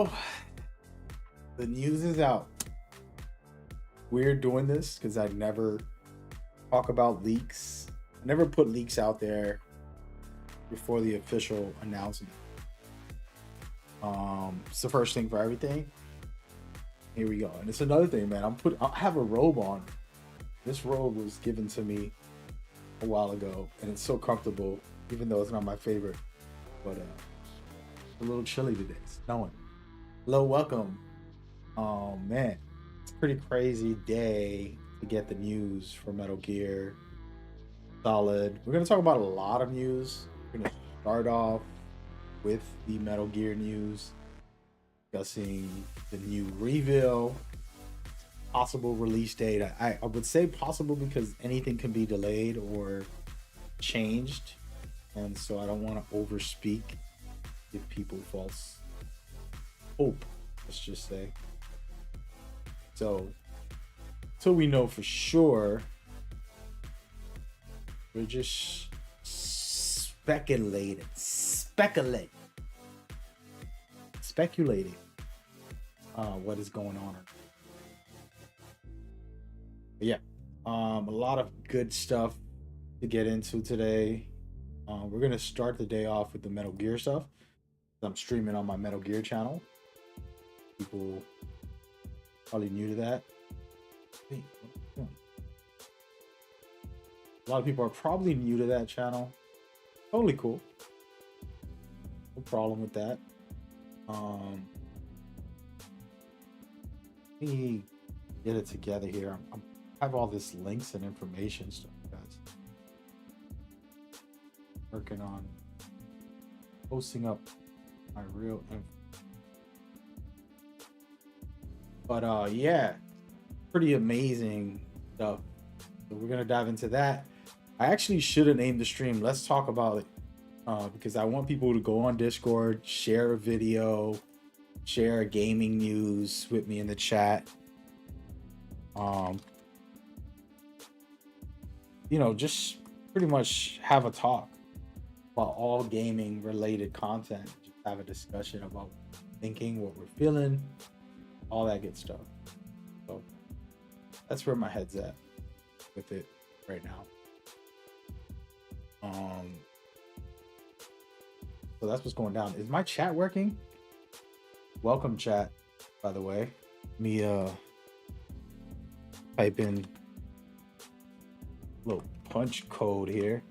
So the news is out. We're doing this because I never talk about leaks. I never put leaks out there before the official announcement. It's the first thing for everything. Here we go. And it's another thing, man. I have a robe on. This robe was given to me a while ago, and it's so comfortable, even though it's not my favorite. But it's a little chilly today. It's snowing. Hello, welcome. Oh man, it's a pretty crazy day to get the news for Metal Gear Solid. We're gonna talk about a lot of news. We're gonna start off with the Metal Gear news, discussing the new reveal, possible release date. I would say possible because anything can be delayed or changed, and so I don't want to overspeak, give people false hope, let's just say. So until we know for sure, we're just speculating what is going on. But yeah, a lot of good stuff to get into today. We're gonna start the day off with the Metal Gear stuff. I'm streaming on my Metal Gear channel. People probably new to that. Wait, what? A lot of people are probably new to that channel. Totally cool. No problem with that. Let me get it together here. I have all this links and information stuff, guys. Working on posting up my real info. But yeah, pretty amazing stuff. So we're gonna dive into that. I actually should have named the stream "Let's Talk About It" because I want people to go on Discord, share a video, share gaming news with me in the chat. Just pretty much have a talk about all gaming related content. Just have a discussion about thinking, what we're feeling, all that good stuff. So that's where my head's at with it right now. So that's what's going down. Is my chat working? Welcome chat, by the way. Let me type in a little punch code here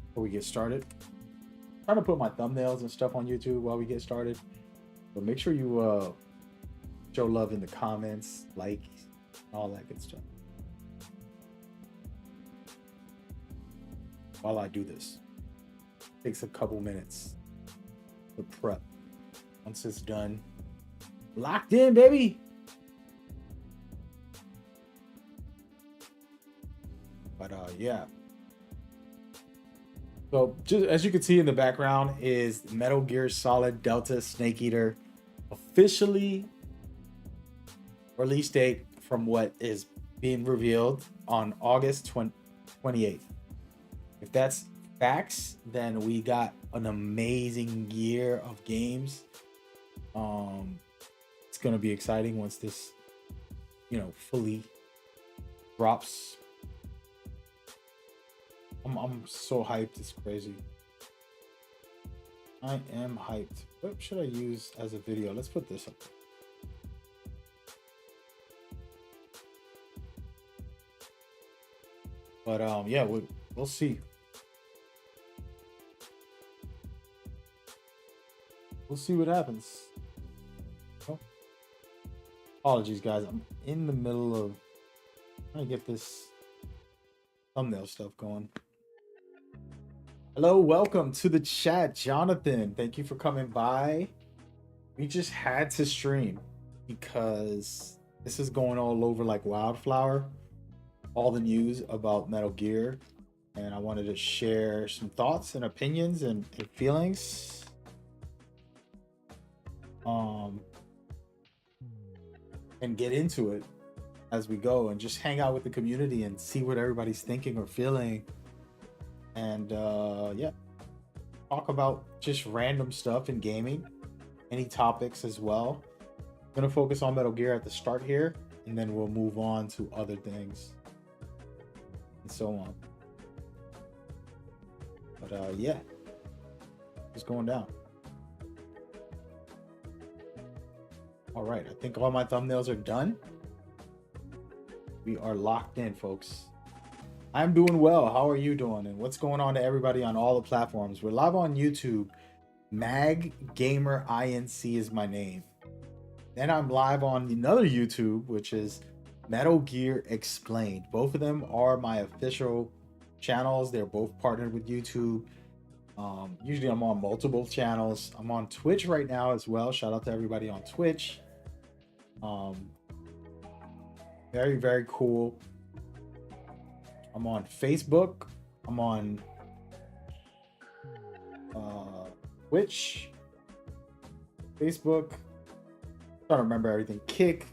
before we get started. I'm trying to put my thumbnails and stuff on YouTube while we get started. But make sure you show love in the comments, like, all that good stuff. While I do this, takes a couple minutes to prep. Once it's done, locked in, baby. But yeah. So just as you can see in the background is Metal Gear Solid Delta Snake Eater officially release date from what is being revealed on August 28th. If that's facts, then we got an amazing year of games. It's gonna be exciting once this, fully drops. I'm so hyped, it's crazy. I am hyped. What should I use as a video? Let's put this up. But yeah, we'll see. We'll see what happens. Oh. Apologies, guys. I'm in the middle of trying to get this thumbnail stuff going. Hello, welcome to the chat, Jonathan. Thank you for coming by. We just had to stream because this is going all over like wildflower. All the news about Metal Gear, and I wanted to share some thoughts and opinions and feelings. And get into it as we go and just hang out with the community and see what everybody's thinking or feeling. And yeah, talk about just random stuff in gaming any topics as well. I'm gonna focus on Metal Gear at the start here, and then we'll move on to other things and so on. But yeah, it's going down. All right, I think all my thumbnails are done. We are locked in, folks. I'm doing well. How are you doing? And what's going on to everybody on all the platforms? We're live on YouTube. Mag Gamer INC is my name. Then I'm live on another YouTube, which is Metal Gear Explained. Both of them are my official channels. They're both partnered with YouTube. Usually I'm on multiple channels. I'm on Twitch right now as well. Shout out to everybody on Twitch. Very, very cool. I'm on Facebook. I'm on Twitch, Facebook. I don't remember everything. Kick.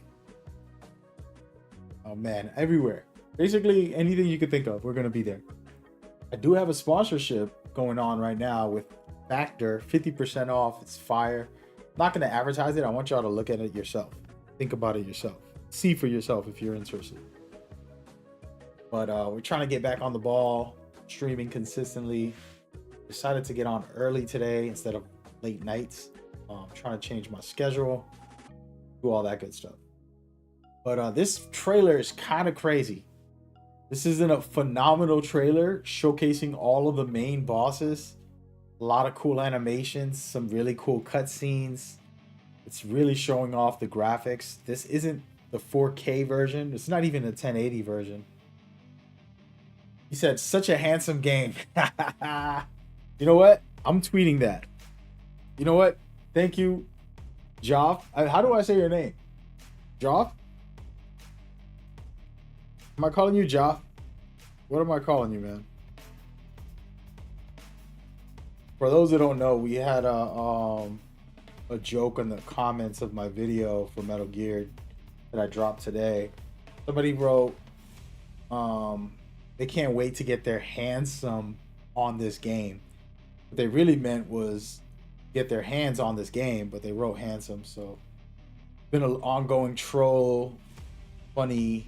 Oh man, everywhere. Basically anything you could think of, we're gonna be there. I do have a sponsorship going on right now with Factor, 50% off. It's fire. I'm not gonna advertise it. I want y'all to look at it yourself. Think about it yourself. See for yourself if you're interested. But we're trying to get back on the ball, streaming consistently. Decided to get on early today instead of late nights. Trying to change my schedule, do all that good stuff. But this trailer is kind of crazy. This isn't a phenomenal trailer showcasing all of the main bosses. A lot of cool animations, some really cool cutscenes. It's really showing off the graphics. This isn't the 4K version. It's not even the 1080 version. He said, such a handsome game. You know what? I'm tweeting that. You know what? Thank you, Joff. How do I say your name? Joff? Am I calling you Joff? What am I calling you, man? For those that don't know, we had a joke in the comments of my video for Metal Gear that I dropped today. Somebody wrote, they can't wait to get their handsome on this game. What they really meant was get their hands on this game, but they wrote handsome. So been an ongoing troll, funny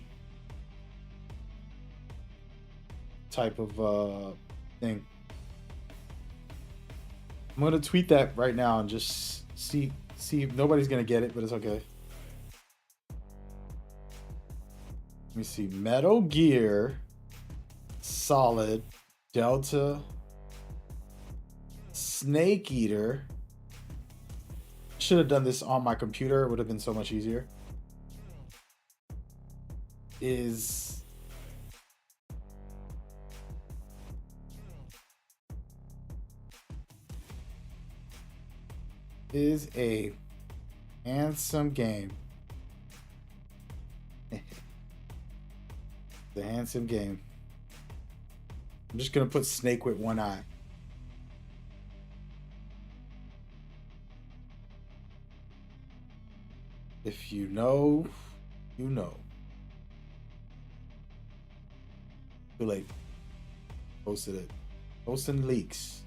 type of thing. I'm gonna tweet that right now and just see if nobody's gonna get it, but it's okay. Let me see. Metal Gear Solid Delta Snake Eater. Should have done this on my computer. It would have been so much easier. Is a handsome game. The handsome game. I'm just gonna put Snake with one eye. If you know, you know. Too late. Posted it. Posting leaks.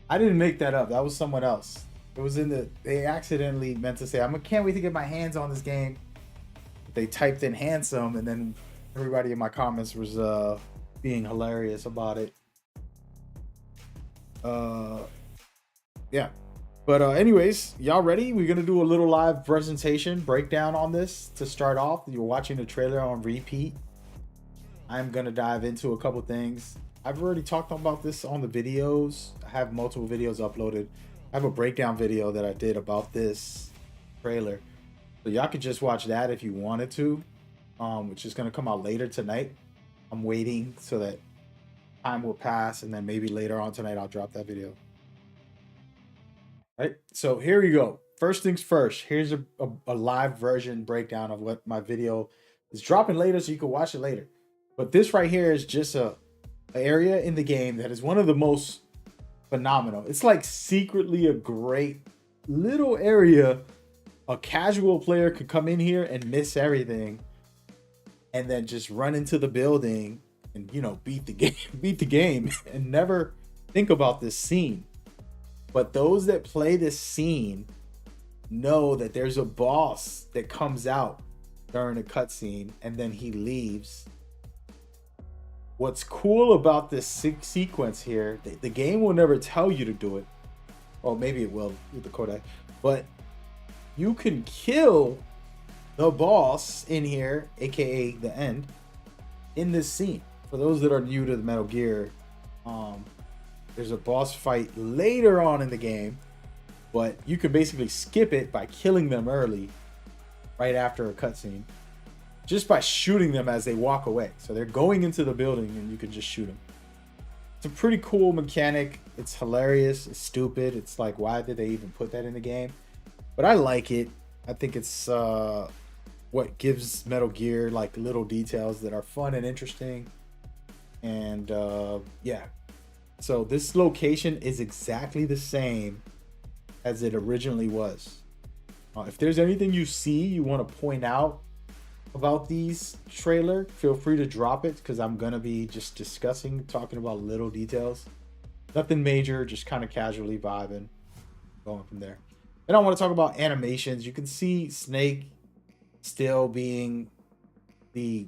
I didn't make that up. That was someone else. It was in the. They accidentally meant to say, can't wait to get my hands on this game. They typed in handsome, and then everybody in my comments was being hilarious about it. Yeah. But anyways, y'all ready? We're gonna do a little live presentation breakdown on this to start off. You're watching the trailer on repeat. I'm gonna dive into a couple things. I've already talked about this on the videos. I have multiple videos uploaded. I have a breakdown video that I did about this trailer. So y'all could just watch that if you wanted to, which is gonna come out later tonight. I'm waiting so that time will pass, and then maybe later on tonight I'll drop that video. Right, so here we go. First things first, here's a live version breakdown of what my video is dropping later, so you can watch it later. But this right here is just an area in the game that is one of the most phenomenal. It's like secretly a great little area. A casual player could come in here and miss everything, and then just run into the building and beat the game, and never think about this scene. But those that play this scene know that there's a boss that comes out during a cutscene and then he leaves. What's cool about this sequence here, the game will never tell you to do it. Well, maybe it will with the Kodak, but you can kill the boss in here, aka the end, in this scene. For those that are new to the Metal Gear, there's a boss fight later on in the game, but you can basically skip it by killing them early, right after a cutscene, just by shooting them as they walk away. So they're going into the building and you can just shoot them. It's a pretty cool mechanic. It's hilarious. It's stupid. It's like, why did they even put that in the game? But I like it. I think it's what gives Metal Gear like little details that are fun and interesting. And yeah. So this location is exactly the same as it originally was. If there's anything you see you want to point out about these trailer, feel free to drop it, because I'm gonna be just talking about little details. Nothing major, just kind of casually vibing, going from there. Then I want to talk about animations. You can see Snake still being the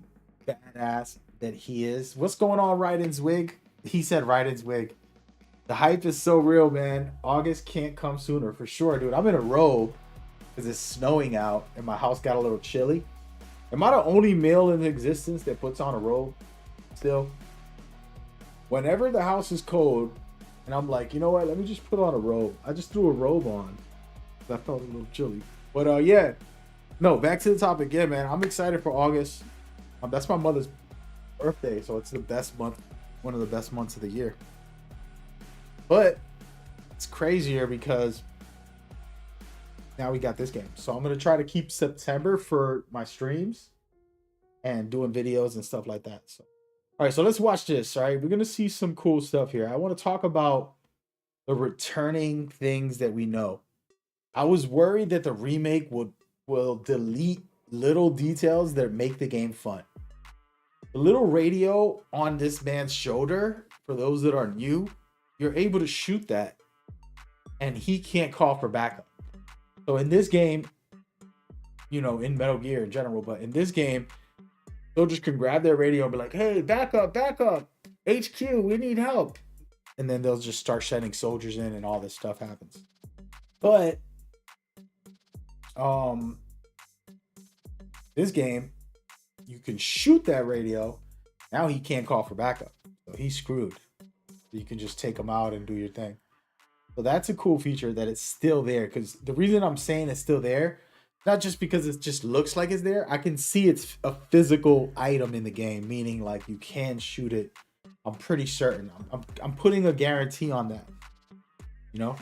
badass that he is. What's going on, Raiden's wig? He said Raiden's wig. The hype is so real, man. August can't come sooner for sure, dude. I'm in a robe because it's snowing out and my house got a little chilly. Am I the only male in existence that puts on a robe still? Whenever the house is cold and I'm like, you know what? Let me just put on a robe. I just threw a robe on. I felt a little chilly. But yeah. No, back to the topic. Yeah, man. I'm excited for August. That's my mother's birthday, so it's the best month, one of the best months of the year. But it's crazier because now we got this game. So I'm going to try to keep September for my streams and doing videos and stuff like that. So, all right, so let's watch this. All right, we're going to see some cool stuff here. I want to talk about the returning things that we know. I was worried that the remake will delete little details that make the game fun. The little radio on this man's shoulder, for those that are new, you're able to shoot that and he can't call for backup. So in this game, you know, in Metal Gear in general, but in this game, soldiers can grab their radio and be like, hey, back up, HQ, we need help. And then they'll just start sending soldiers in and all this stuff happens. But this game, you can shoot that radio. Now he can't call for backup. So he's screwed. You can just take him out and do your thing. So that's a cool feature that it's still there. Because the reason I'm saying it's still there, not just because it just looks like it's there. I can see it's a physical item in the game, meaning like you can shoot it. I'm pretty certain. I'm putting a guarantee on that. You know?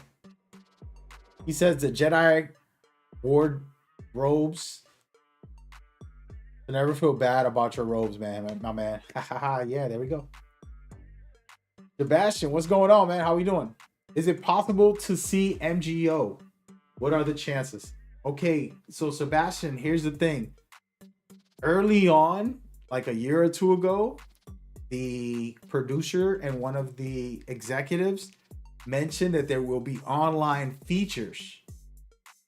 He says the Jedi ward robes. You never feel bad about your robes, man. My man. Yeah, there we go. Sebastian, what's going on, man? How we doing? Is it possible to see MGO? What are the chances? Okay, so Sebastian, here's the thing. Early on, like a year or two ago, the producer and one of the executives mentioned that there will be online features.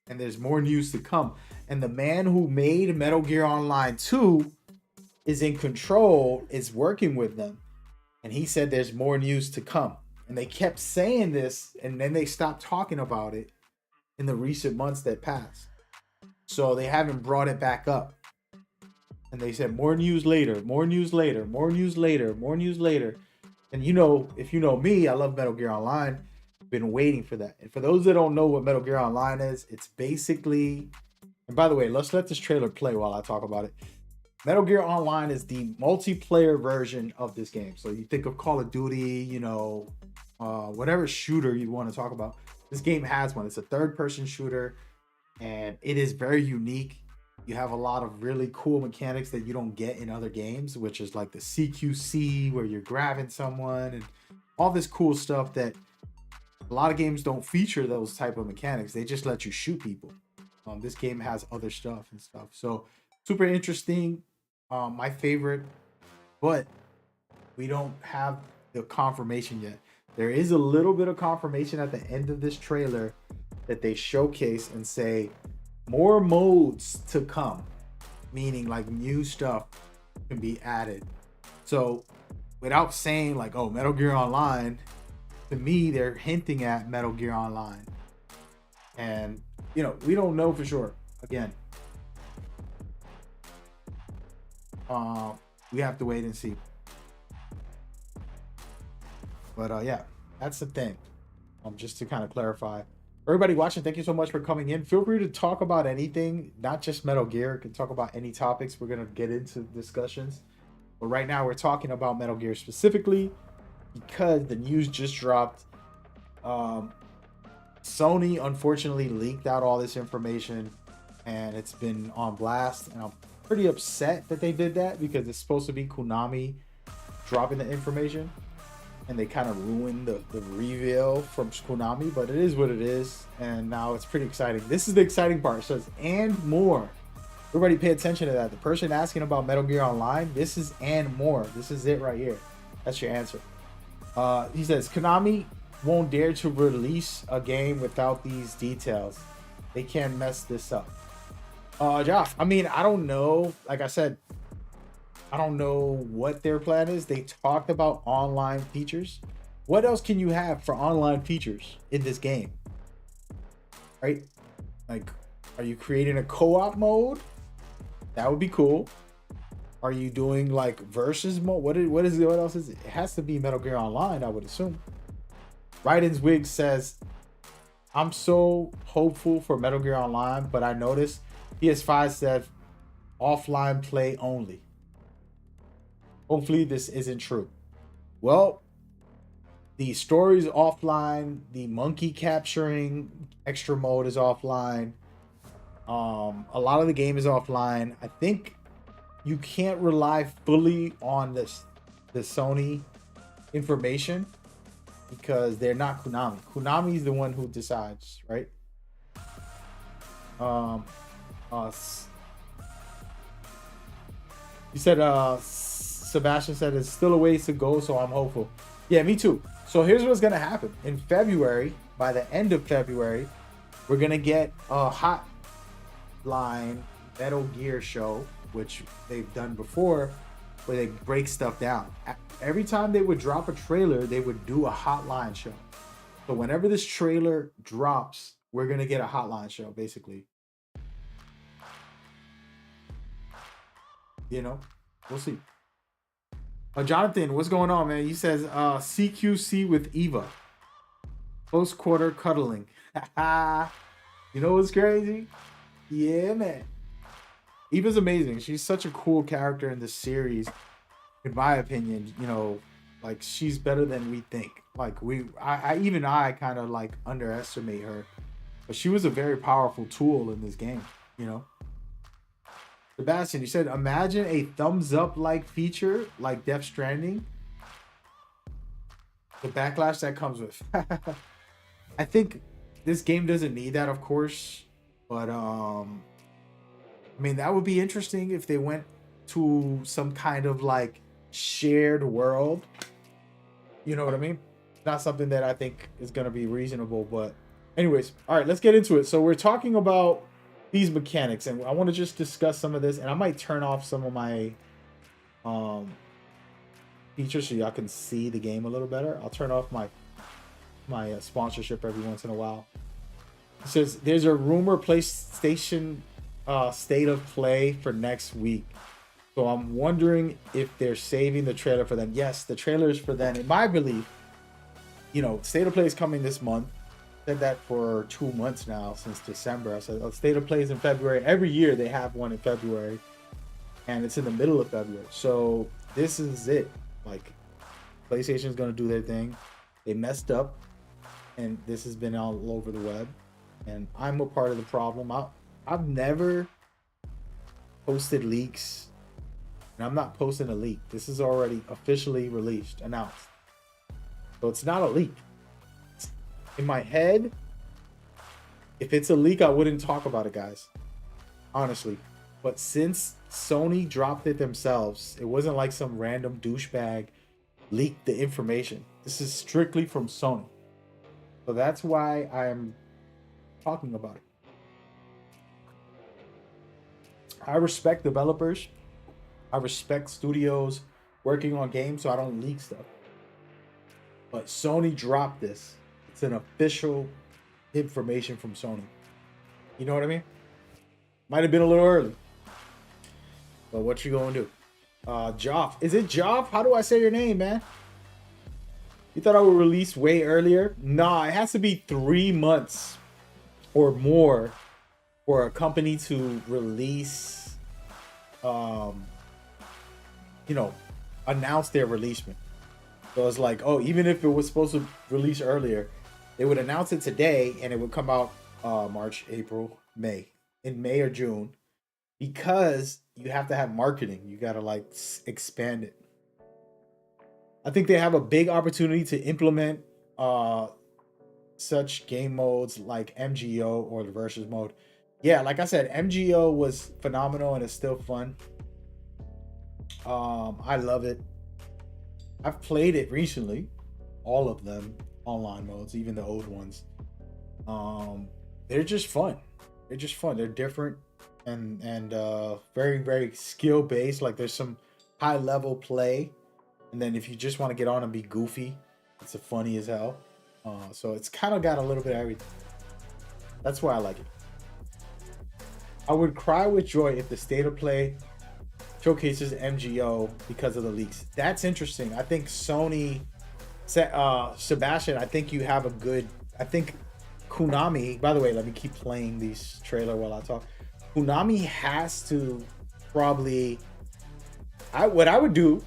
And there's more news to come. And the man who made Metal Gear Online 2 is in control, is working with them. And he said there's more news to come. And they kept saying this, and then they stopped talking about it in the recent months that passed. So they haven't brought it back up. And they said more news later, more news later, more news later, more news later. And you know, if you know me, I love Metal Gear Online. Been waiting for that. And for those that don't know what Metal Gear Online is, it's basically, and by the way, let's let this trailer play while I talk about it. Metal Gear Online is the multiplayer version of this game. So you think of Call of Duty, you know, whatever shooter you want to talk about. This game has one. It's a third-person shooter, and it is very unique. You have a lot of really cool mechanics that you don't get in other games, which is like the CQC, where you're grabbing someone, and all this cool stuff that a lot of games don't feature those type of mechanics. They just let you shoot people. This game has other stuff and stuff. So super interesting. My favorite, but we don't have the confirmation yet. There is a little bit of confirmation at the end of this trailer that they showcase and say more modes to come, meaning like new stuff can be added. So without saying like, oh, Metal Gear Online, to me, they're hinting at Metal Gear Online. And, you know, we don't know for sure. Again, we have to wait and see. But yeah, that's the thing. Just to kind of clarify. Everybody watching, thank you so much for coming in. Feel free to talk about anything, not just Metal Gear. You can talk about any topics. We're going to get into discussions. But right now, we're talking about Metal Gear specifically because the news just dropped. Sony, unfortunately, leaked out all this information, and it's been on blast. And I'm pretty upset that they did that because it's supposed to be Konami dropping the information. And they kind of ruined the reveal from Konami, but it is what it is. And now it's pretty exciting. This is the exciting part. It says, and more. Everybody pay attention to that. The person asking about Metal Gear Online, this is and more. This is it right here. That's your answer. He says, Konami won't dare to release a game without these details. They can't mess this up. Josh, I mean, I don't know. Like I said, I don't know what their plan is. They talked about online features. What else can you have for online features in this game? Right? Like, are you creating a co-op mode? That would be cool. Are you doing like versus mode? What else is it? It has to be Metal Gear Online, I would assume. Raiden's Wig says, I'm so hopeful for Metal Gear Online, but I noticed PS5 said offline play only. Hopefully this isn't true. Well, the story's offline. The monkey capturing extra mode is offline. A lot of the game is offline. I think you can't rely fully on the Sony information because they're not Konami. Konami is the one who decides, right? You said Sebastian said it's still a ways to go, so I'm hopeful. Yeah, me too. So here's what's gonna happen in February. By the end of February, we're gonna get a Hotline Metal Gear show, which they've done before, where they break stuff down. Every time they would drop a trailer, they would do a Hotline show. So whenever this trailer drops, we're gonna get a Hotline show, basically. You know, we'll see. Jonathan, what's going on, man? He says CQC with Eva. Close quarter cuddling. You know what's crazy? Yeah, man. Eva's amazing. She's such a cool character in this series. In my opinion, you know, like she's better than we think. Like I kind of like underestimate her. But she was a very powerful tool in this game, you know. Sebastian, you said, imagine a thumbs up like feature like Death Stranding. The backlash that comes with. I think this game doesn't need that, of course. But I mean, that would be interesting if they went to some kind of like shared world. You know what I mean? Not something that I think is going to be reasonable. But anyways, all right, let's get into it. So we're talking about these mechanics, and I want to just discuss some of this, and I might turn off some of my features so y'all can see the game a little better. I'll turn off my sponsorship every once in a while. It says there's a rumor PlayStation state of play for next week, so I'm wondering if they're saving the trailer for them. Yes, the trailer is for them. In my belief, you know, state of play is coming this month. Said that for 2 months now, since December. I said, state of play is in February. Every year they have one in February, and it's in the middle of February. So this is it. Like, PlayStation's gonna do their thing. They messed up, and this has been all over the web, and I'm a part of the problem. I've never posted leaks, and I'm not posting a leak. This is already officially released, announced. So it's not a leak. In my head, if it's a leak, I wouldn't talk about it, guys. Honestly. But since Sony dropped it themselves, it wasn't like some random douchebag leaked the information. This is strictly from Sony. So that's why I'm talking about it. I respect developers. I respect studios working on games, so I don't leak stuff. But Sony dropped this. It's an official information from Sony. You know what I mean? Might have been a little early. But what you gonna do? Joff. Is it Joff? How do I say your name, man? You thought I would release way earlier? Nah, it has to be 3 months or more for a company to release, announce their releasement. So it's like, oh, even if it was supposed to release earlier, they would announce it today and it would come out March, April, May. In May or June. Because you have to have marketing. You got to expand it. I think they have a big opportunity to implement such game modes like MGO or the versus mode. Yeah, like I said, MGO was phenomenal and it's still fun. I love it. I've played it recently, all of them online modes, even the old ones. They're just fun. They're just fun. They're different and very, very skill based. Like there's some high level play, and then if you just want to get on and be goofy, it's funny as hell. So it's kind of got a little bit of everything. That's why I like it. I would cry with joy if the state of play showcases MGO because of the leaks. That's interesting. I think Sony, Sebastian, I think you have a good, I think Konami, by the way, let me keep playing these trailer while I talk. Konami has to probably, what I would do,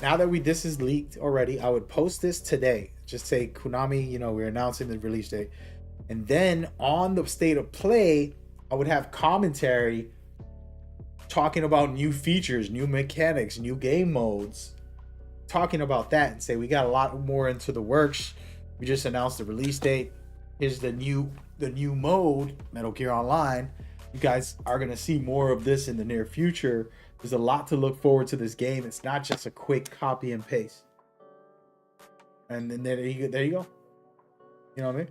now that this is leaked already, I would post this today. Just say, Konami, we're announcing the release date. And then on the state of play, I would have commentary talking about new features, new mechanics, new game modes, talking about that and say, we got a lot more into the works. We just announced the release date. Here's the new mode, Metal Gear Online. You guys are going to see more of this in the near future. There's a lot to look forward to this game. It's not just a quick copy and paste. And then there you go. You know what I mean?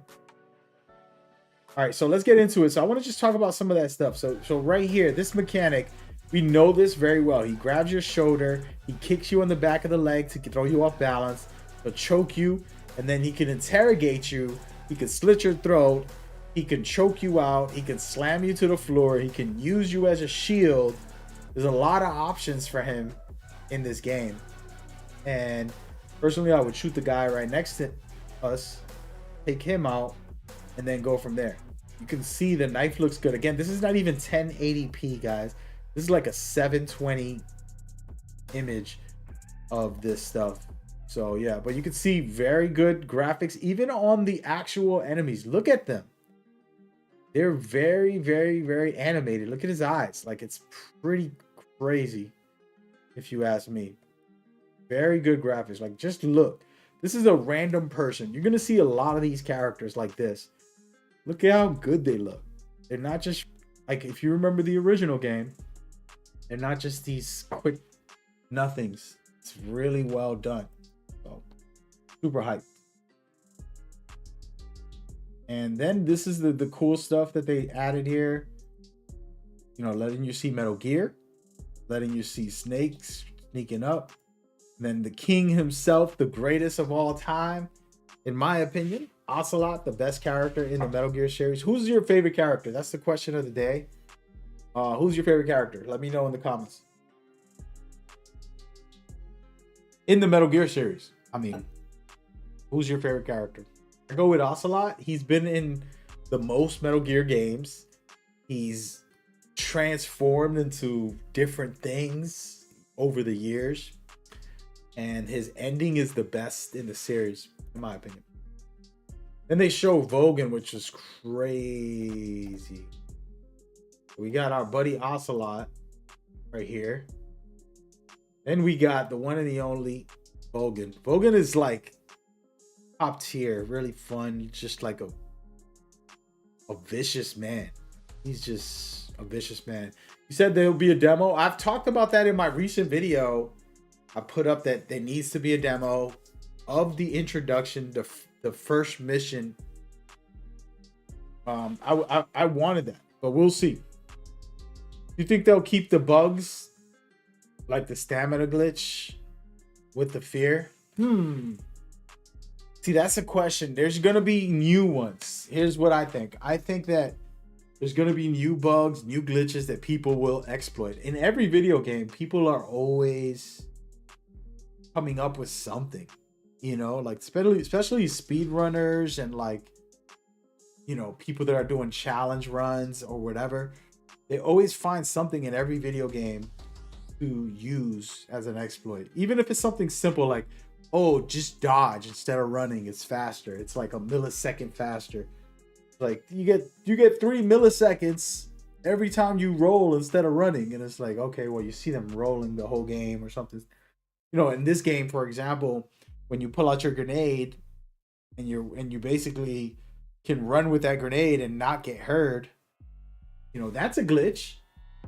All right, so let's get into it. So I want to just talk about some of that stuff. So right here, this mechanic, we know this very well. He grabs your shoulder, he kicks you on the back of the leg to throw you off balance, he'll choke you, and then he can interrogate you. He can slit your throat, he can choke you out, he can slam you to the floor, he can use you as a shield. There's a lot of options for him in this game. And personally, I would shoot the guy right next to us, take him out, and then go from there. You can see the knife looks good. Again, this is not even 1080p, guys. This is like a 720 image of this stuff. So yeah, but you can see very good graphics even on the actual enemies. Look at them. They're very, very, very animated. Look at his eyes. Like, it's pretty crazy, if you ask me. Very good graphics. Like, just look. This is a random person. You're going to see a lot of these characters like this. Look at how good they look. They're not just, like, if you remember the original game, they're not just these quick nothings. It's really well done. So, super hyped. And then this is the cool stuff that they added here. Letting you see Metal Gear. Letting you see Snake sneaking up. And then the king himself, the greatest of all time, in my opinion. Ocelot, the best character in the Metal Gear series. Who's your favorite character? That's the question of the day. Who's your favorite character? Let me know in the comments. In the Metal Gear series. I mean, who's your favorite character? I go with Ocelot. He's been in the most Metal Gear games. He's transformed into different things over the years. And his ending is the best in the series, in my opinion. Then they show Vogan, which is crazy. We got our buddy Ocelot right here. Then we got the one and the only Vogan. Vogan is like top tier, really fun, just like a vicious man. He's just a vicious man. You said there'll be a demo. I've talked about that in my recent video. I put up that there needs to be a demo of the introduction, the first mission. I wanted that, but we'll see. You think they'll keep the bugs like the stamina glitch with the fear? See, that's a question. There's gonna be new ones. Here's what I think. I think that there's gonna be new bugs, new glitches that people will exploit. In every video game, people are always coming up with something, you know, like especially speedrunners and like, you know, people that are doing challenge runs or whatever. They always find something in every video game to use as an exploit, even if it's something simple like, oh, just dodge instead of running. It's faster. It's like a millisecond faster. Like you get 3 milliseconds every time you roll instead of running, and it's like, okay, well, you see them rolling the whole game or something. You know, in this game, for example, when you pull out your grenade and you basically can run with that grenade and not get hurt, you know, that's a glitch.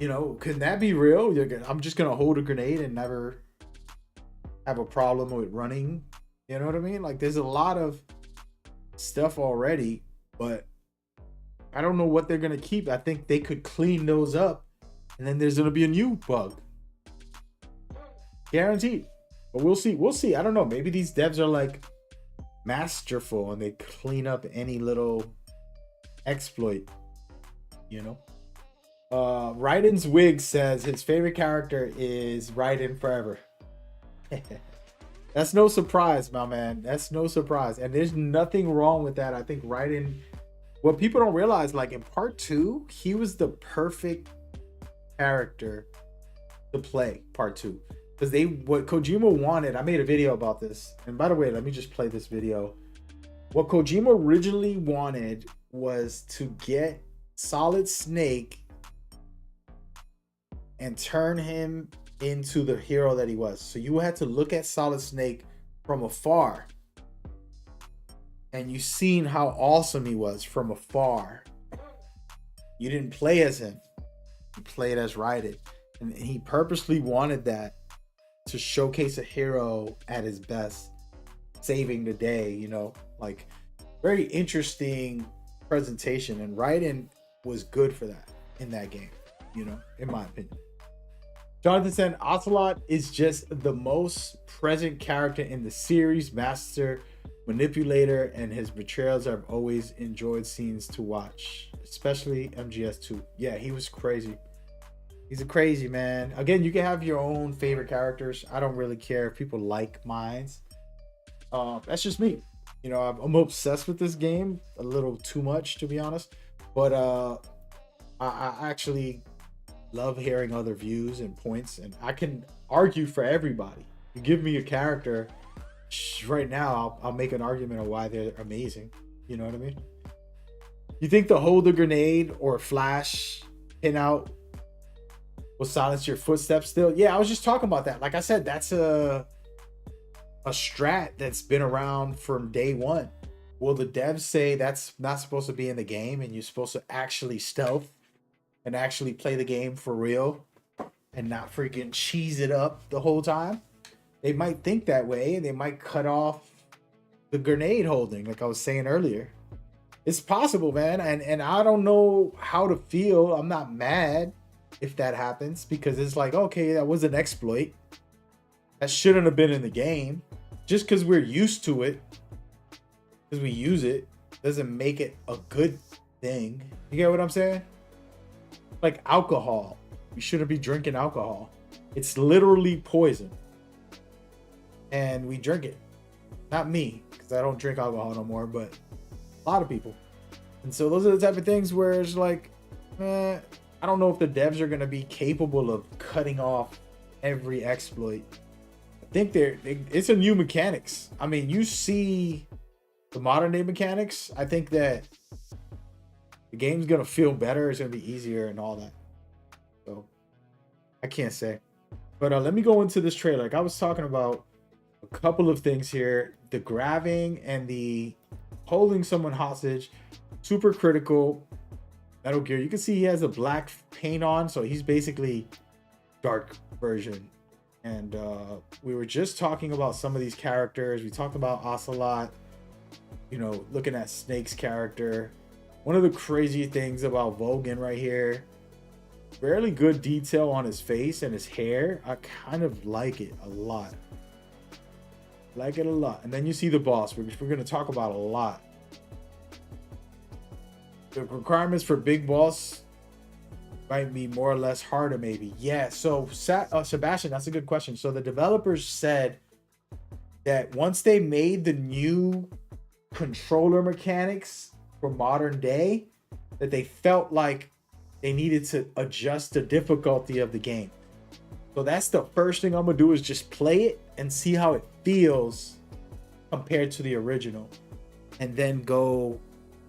You know, can that be real? I'm just gonna hold a grenade and never have a problem with running. You know what I mean? Like, there's a lot of stuff already, but I don't know what they're gonna keep. I think they could clean those up, and then there's gonna be a new bug, guaranteed. But we'll see. We'll see. I don't know. Maybe these devs are like masterful and they clean up any little exploit. You know. Raiden's Wig says his favorite character is Raiden forever. That's no surprise, my man. That's no surprise. And there's nothing wrong with that. I think Raiden, what people don't realize, like in part 2, he was the perfect character to play part 2. Because what Kojima wanted, I made a video about this. And by the way, let me just play this video. What Kojima originally wanted was to get Solid Snake and turn him into the hero that he was. So you had to look at Solid Snake from afar, and you seen how awesome he was from afar. You didn't play as him, you played as Raiden, and he purposely wanted that to showcase a hero at his best, saving the day. You know, like, very interesting presentation, and Raiden was good for that in that game, you know, in my opinion. Jonathan said Ocelot is just the most present character in the series, master manipulator, and his betrayals I've always enjoyed scenes to watch, especially MGS2. Yeah, he was crazy. He's a crazy man. Again, you can have your own favorite characters. I don't really care if people like mine. That's just me. You know, I'm obsessed with this game a little too much, to be honest. But I actually love hearing other views and points, and I can argue for everybody. You give me a character right now, I'll make an argument of why they're amazing. You know what I mean? You think the hold a grenade or flash pin out will silence your footsteps still? Yeah, I was just talking about that. Like I said, that's a strat that's been around from day one. Will the devs say that's not supposed to be in the game and you're supposed to actually stealth and actually play the game for real and not freaking cheese it up the whole time? They might think that way, and they might cut off the grenade holding, like I was saying earlier. It's possible, man, and I don't know how to feel. I'm not mad if that happens, because it's like, okay, that was an exploit. That shouldn't have been in the game. Just because we're used to it, because we use it, doesn't make it a good thing. You get what I'm saying? Like alcohol. We shouldn't be drinking alcohol. It's literally poison. And we drink it. Not me, because I don't drink alcohol no more, but a lot of people. And so those are the type of things where it's like, I don't know if the devs are going to be capable of cutting off every exploit. I think it's a new mechanics. I mean, you see the modern day mechanics. I think that the game's going to feel better. It's going to be easier and all that. So I can't say. But let me go into this trailer. Like I was talking about a couple of things here. The grabbing and the holding someone hostage. Super critical. Metal Gear. You can see he has a black paint on. So he's basically dark version And we were just talking about some of these characters. We talked about Ocelot, you know, looking at Snake's character. One of the crazy things about Vogan right here, fairly good detail on his face and his hair. I kind of like it a lot. Like it a lot. And then you see the boss, which we're going to talk about a lot. The requirements for Big Boss might be more or less harder, maybe. Yeah, so Sebastian, that's a good question. So the developers said that once they made the new controller mechanics for modern day, that they felt like they needed to adjust the difficulty of the game. So that's the first thing I'm gonna do, is just play it and see how it feels compared to the original, and then go,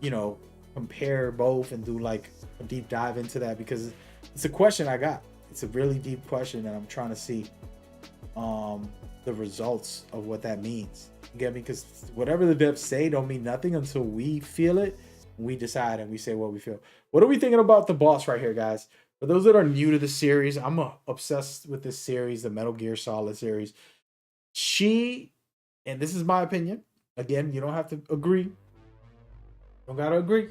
you know, compare both and do like a deep dive into that, because it's a question I got. It's a really deep question, and I'm trying to see the results of what that means. You get me? Because whatever the devs say don't mean nothing until we feel it, we decide, and we say what we feel. What are we thinking about the boss right here, guys? For those that are new to the series, I'm obsessed with this series, the Metal Gear Solid series. She, and this is my opinion, again, you don't have to agree, don't gotta agree,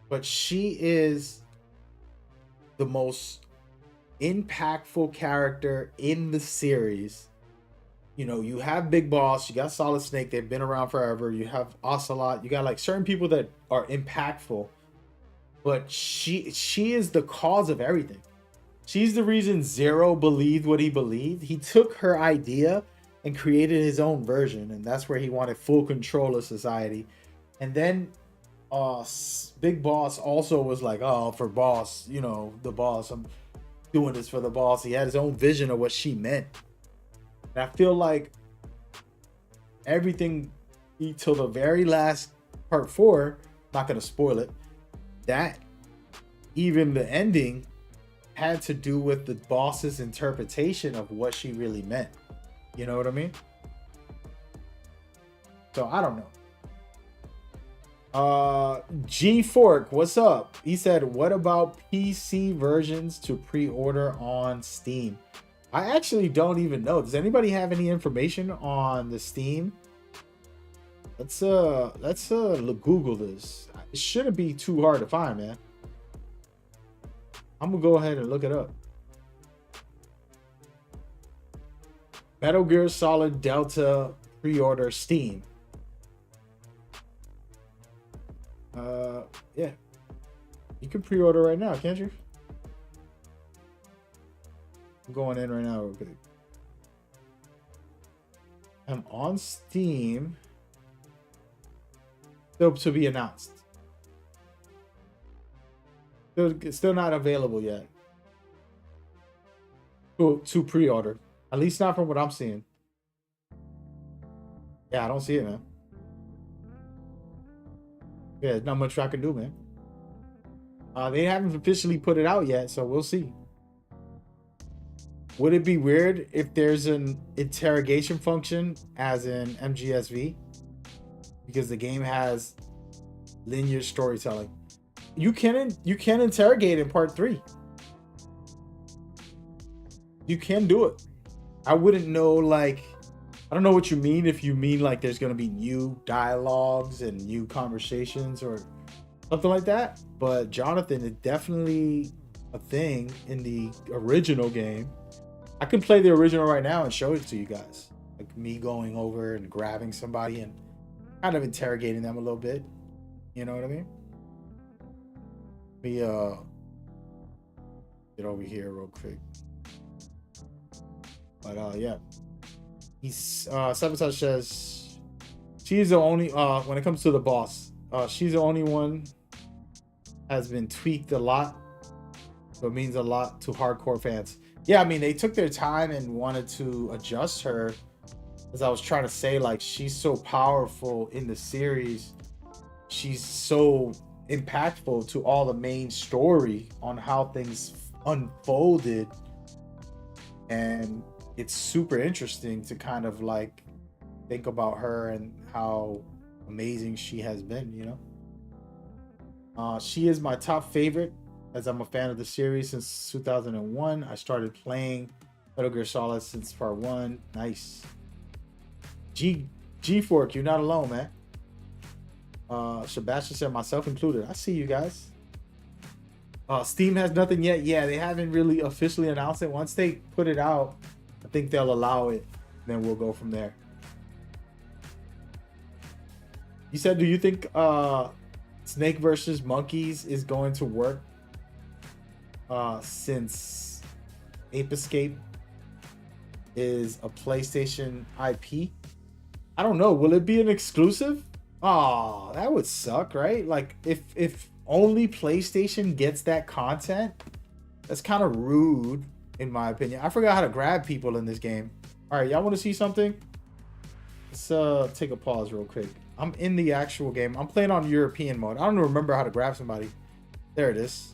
but she is the most impactful character in the series. You know, you have Big Boss, you got Solid Snake, they've been around forever. You have Ocelot, you got like certain people that are impactful, but she is the cause of everything. She's the reason Zero believed what he believed. He took her idea and created his own version, and that's where he wanted full control of society. And then Big Boss also was like, oh, for boss, you know, the boss, I'm doing this for the boss. He had his own vision of what she meant. And I feel like everything till the very last part 4, not going to spoil it, that even the ending had to do with the boss's interpretation of what she really meant. You know what I mean? So I don't know. G Fork, what's up? He said, what about PC versions to pre-order on Steam? I actually don't even know. Does anybody have any information on the Steam? Let's Google this. It shouldn't be too hard to find, man. I'm gonna go ahead and look it up. Metal Gear Solid Delta pre-order Steam. Yeah, you can pre-order right now, can't you? I'm going in right now real quick. I'm on Steam. Still to be announced. Still not available yet. To pre-order. At least not from what I'm seeing. Yeah, I don't see it, man. Yeah, there's not much I can do, man. They haven't officially put it out yet, so we'll see. Would it be weird if there's an interrogation function as in MGSV? Because the game has linear storytelling. You can interrogate in part 3. You can do it. I wouldn't know, like, I don't know what you mean, if you mean like there's going to be new dialogues and new conversations or something like that. But Jonathan is definitely a thing in the original game. I can play the original right now and show it to you guys. Like me going over and grabbing somebody and kind of interrogating them a little bit. You know what I mean? Let me get over here real quick. But yeah. He's Sabotage says she's the only when it comes to the boss, she's the only one has been tweaked a lot, so it means a lot to hardcore fans. Yeah, I mean, they took their time and wanted to adjust her. As I was trying to say, like, she's so powerful in the series. She's so impactful to all the main story on how things unfolded. And it's super interesting to kind of like think about her and how amazing she has been, you know? She is my top favorite, as I'm a fan of the series since 2001. I started playing Metal Gear Solid since part 1. Nice. G Fork, you're not alone, man. Sebastian said, myself included. I see you guys. Steam has nothing yet. Yeah, they haven't really officially announced it. Once they put it out, I think they'll allow it. Then we'll go from there. You said, do you think Snake versus Monkeys is going to work since Ape Escape is a PlayStation IP? I don't know. Will it be an exclusive? Oh, that would suck, right? Like if only PlayStation gets that content, that's kind of rude in my opinion. I forgot how to grab people in this game. All right, y'all want to see something? Let's take a pause real quick. I'm in the actual game. I'm playing on European mode. I don't remember how to grab somebody. There it is.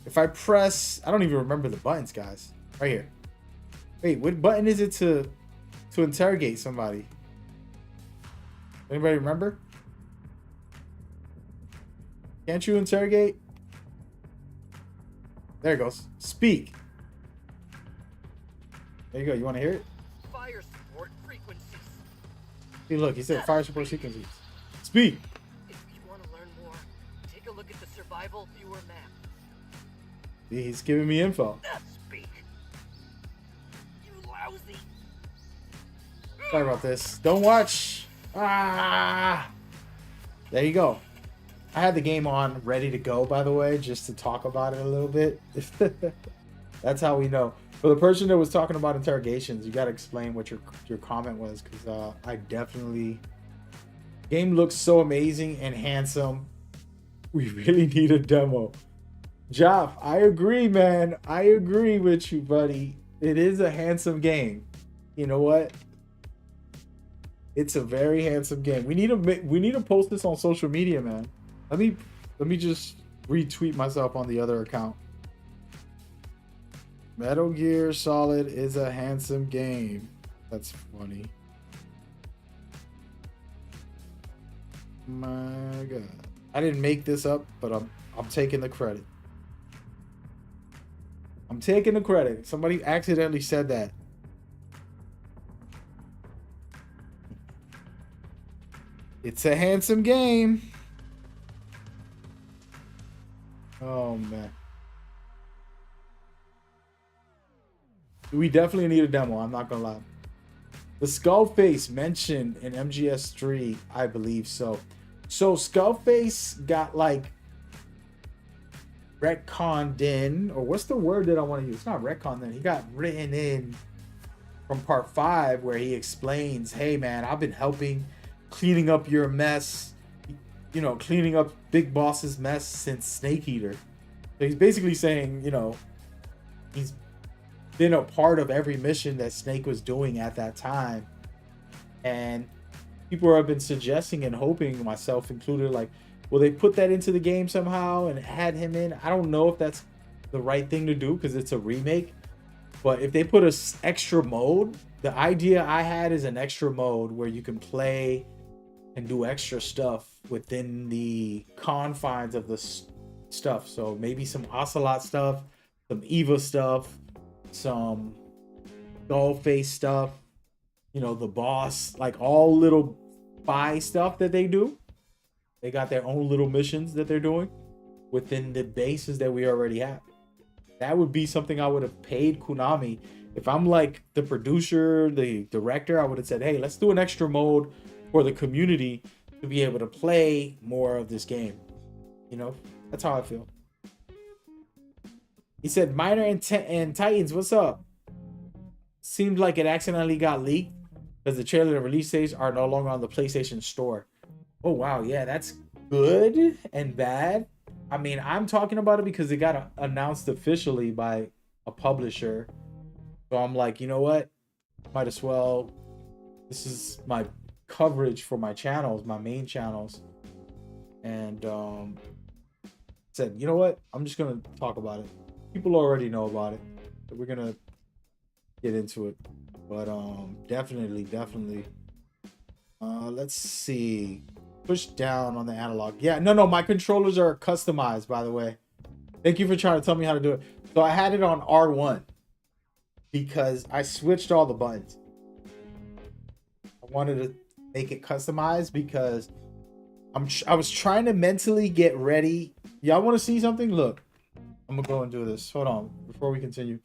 If I press, I don't even remember the buttons, guys. Right here. Wait, what button is it to interrogate somebody? Anybody remember? Can't you interrogate? There it goes. Speak. There you go. You want to hear it? Fire support frequencies. Hey, look. He said fire support frequencies. Speak. If you want to learn more, take a look at the survival viewer map. He's giving me info. Speak. You lousy. Sorry about this. Don't watch. Ah. There you go. I had the game on ready to go, by the way, just to talk about it a little bit. That's how we know. For the person that was talking about interrogations, you got to explain what your comment was, because I definitely... Game looks so amazing and handsome. We really need a demo. Joff, I agree, man. I agree with you, buddy. It is a handsome game. You know what? It's a very handsome game. We need to post this on social media, man. Let me just retweet myself on the other account. Metal Gear Solid is a handsome game. That's funny. My God. I didn't make this up, but I'm taking the credit. I'm taking the credit. Somebody accidentally said that. It's a handsome game. Oh, man. We definitely need a demo. I'm not going to lie. The Skullface mentioned in MGS3, I believe so. So Skullface got like retconned in, or what's the word that I want to use? It's not retconned in. He got written in from part 5 where he explains, hey man, I've been helping cleaning up your mess, you know, cleaning up Big Boss's mess since Snake Eater. So he's basically saying, you know, he's been a part of every mission that Snake was doing at that time. And people have been suggesting and hoping, myself included, like, will they put that into the game somehow and add him in? I don't know if that's the right thing to do because it's a remake. But if they put an extra mode, the idea I had is an extra mode where you can play and do extra stuff within the confines of the stuff. So maybe some Ocelot stuff, some Eva stuff, some Skullface stuff, you know, the boss, like all little spy stuff that they do. They got their own little missions that they're doing within the bases that we already have. That would be something I would have paid Konami. If I'm like the producer, the director, I would have said, hey, let's do an extra mode for the community to be able to play more of this game. You know, that's how I feel. He said, Miner and Titans, what's up? Seemed like it accidentally got leaked because the trailer and release dates are no longer on the PlayStation Store. Oh, wow. Yeah, that's good and bad. I mean, I'm talking about it because it got announced officially by a publisher. So I'm like, you know what? Might as well. This is my coverage for my channels, my main channels. And said, you know what? I'm just going to talk about it. People already know about it. So we're going to get into it. But definitely. Let's see. Push down on the analog. Yeah, no, my controllers are customized, by the way. Thank you for trying to tell me how to do it. So I had it on R1. because I switched all the buttons. I wanted to make it customized because I was trying to mentally get ready. Y'all want to see something? Look, I'm gonna go and do this. Hold on before we continue.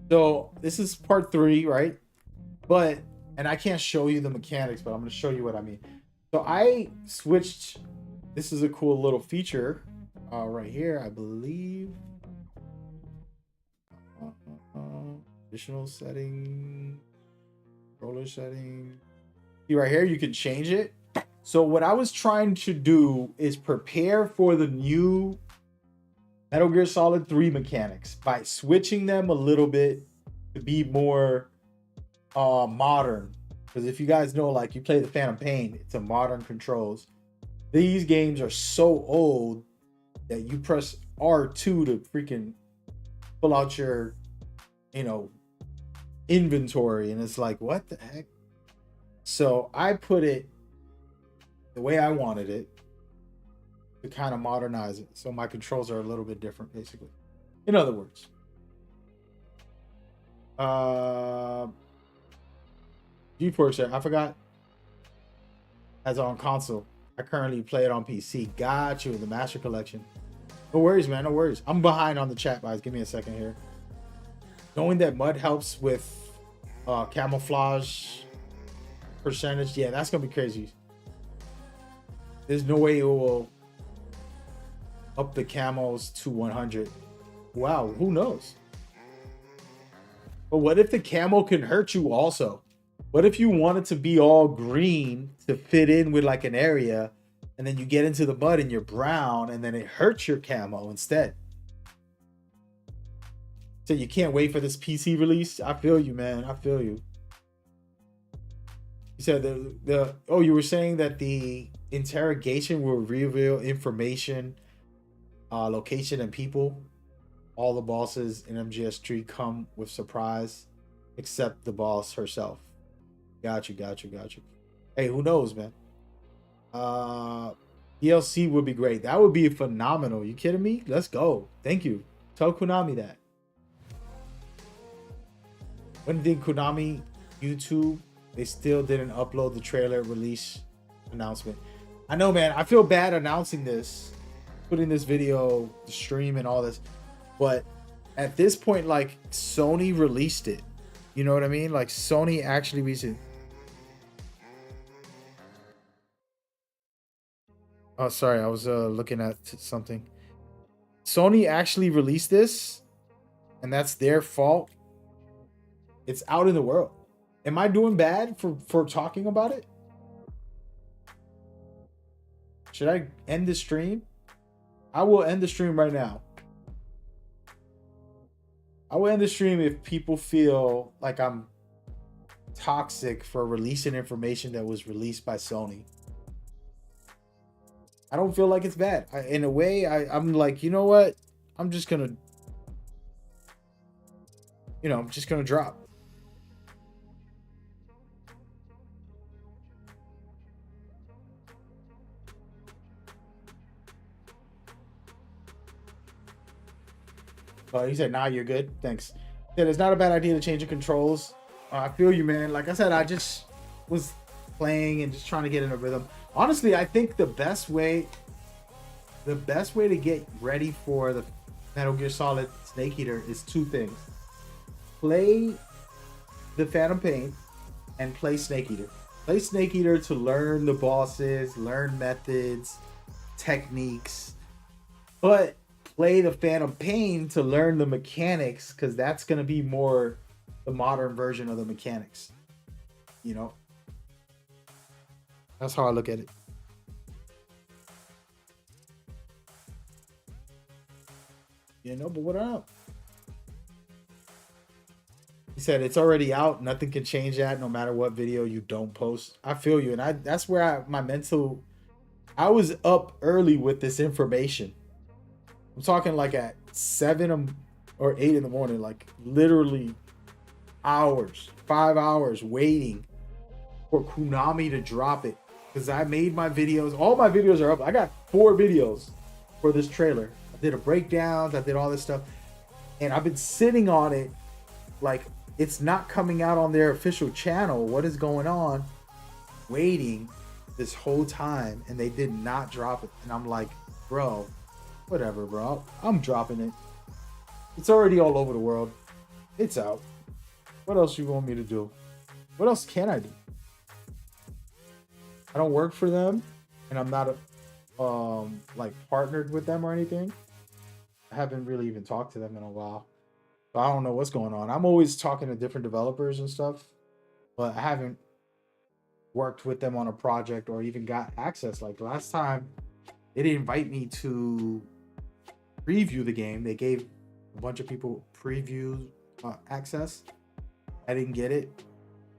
So this is part 3, right? And I can't show you the mechanics, but I'm gonna show you what I mean. So I switched. This is a cool little feature right here, I believe. Additional setting, controller setting. See right here, you can change it. So what I was trying to do is prepare for the new Metal Gear Solid 3 mechanics by switching them a little bit to be more modern. Because if you guys know, like, you play the Phantom Pain, it's a modern controls. These games are so old that you press R2 to freaking pull out your, inventory, and it's like, what the heck? So I put it the way I wanted it to kind of modernize it. So my controls are a little bit different, basically. In other words. GeForce, I forgot. As on console. I currently play it on PC. Got you, the Master Collection. No worries, man. No worries. I'm behind on the chat, guys. Give me a second here. Knowing that mud helps with camouflage percentage. Yeah, that's going to be crazy. There's no way it will up the camos to 100. Wow, who knows? But what if the camo can hurt you also? What if you want it to be all green to fit in with like an area, and then you get into the mud and you're brown, and then it hurts your camo instead? So you can't wait for this PC release? I feel you, man. I feel you. You said you were saying that the interrogation will reveal information, location, and people. All the bosses in MGS3 come with surprise, except the boss herself. Got you. Hey, who knows, man? DLC would be great. That would be phenomenal. You kidding me? Let's go. Thank you. Tell Konami that. When did Konami YouTube? They still didn't upload the trailer release announcement. I know, man. I feel bad announcing this, putting this video, the stream, and all this. But at this point, like, Sony released it. You know what I mean? Like, Sony actually released it. Oh, sorry. I was looking at something. Sony actually released this, and that's their fault. It's out in the world. Am I doing bad for talking about it? Should I end the stream? I will end the stream right now. I will end the stream if people feel like I'm toxic for releasing information that was released by Sony. I don't feel like it's bad. In a way, I'm like, you know what? I'm just gonna drop. He said, nah, you're good. Thanks. He said, it's not a bad idea to change the controls. I feel you, man. Like I said, I just was playing and just trying to get in a rhythm. Honestly, I think the best way to get ready for the Metal Gear Solid Snake Eater is 2 things. Play the Phantom Pain and play Snake Eater. Play Snake Eater to learn the bosses, learn methods, techniques. But play the Phantom Pain to learn the mechanics, because that's going to be more the modern version of the mechanics. You know? That's how I look at it. You know, but what up? He said it's already out. Nothing can change that no matter what video you don't post. I feel you. And that's where I was up early with this information. I'm talking like at 7 or 8 in the morning, like literally 5 hours waiting for Konami to drop it. Because I made my videos. All my videos are up. I got 4 videos for this trailer. I did a breakdown. I did all this stuff. And I've been sitting on it like it's not coming out on their official channel. What is going on? Waiting this whole time, and they did not drop it. And I'm like, bro, whatever, bro. I'm dropping it. It's already all over the world. It's out. What else you want me to do? What else can I do? I don't work for them, and I'm not like partnered with them or anything. I haven't really even talked to them in a while. So I don't know what's going on. I'm always talking to different developers and stuff, but I haven't worked with them on a project or even got access. Like last time, they didn't invite me to preview the game. They gave a bunch of people preview access. I didn't get it.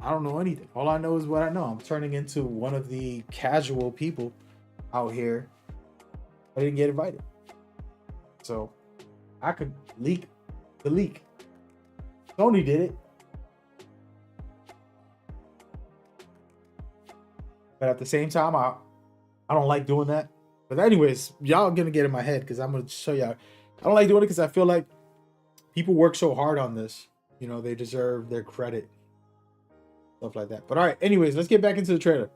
I don't know anything. All I know is what I know. I'm turning into one of the casual people out here. I didn't get invited. So I could leak the leak. Sony did it. But at the same time, I don't like doing that. But anyways, y'all gonna get in my head because I'm gonna show y'all. I don't like doing it because I feel like people work so hard on this. You know, they deserve their credit. Stuff like that. But all right, anyways, let's get back into the trailer.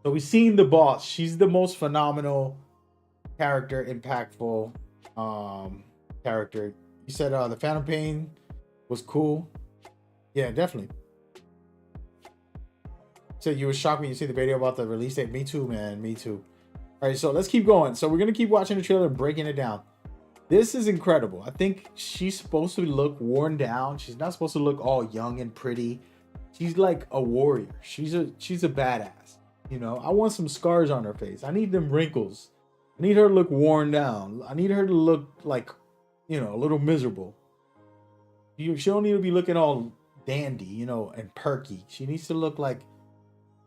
So we've seen the boss. She's the most phenomenal character, impactful character. You said the Phantom Pain was cool. Yeah, definitely. So you were shocked when you see the video about the release date. Me too, man. Me too. All right, so let's keep going. So we're gonna keep watching the trailer and breaking it down. This is incredible. I think she's supposed to look worn down. She's not supposed to look all young and pretty. She's like a warrior. She's a badass. You know, I want some scars on her face. I need them wrinkles. I need her to look worn down. I need her to look like, you know, a little miserable. She don't need to be looking all dandy, you know, and perky. She needs to look like,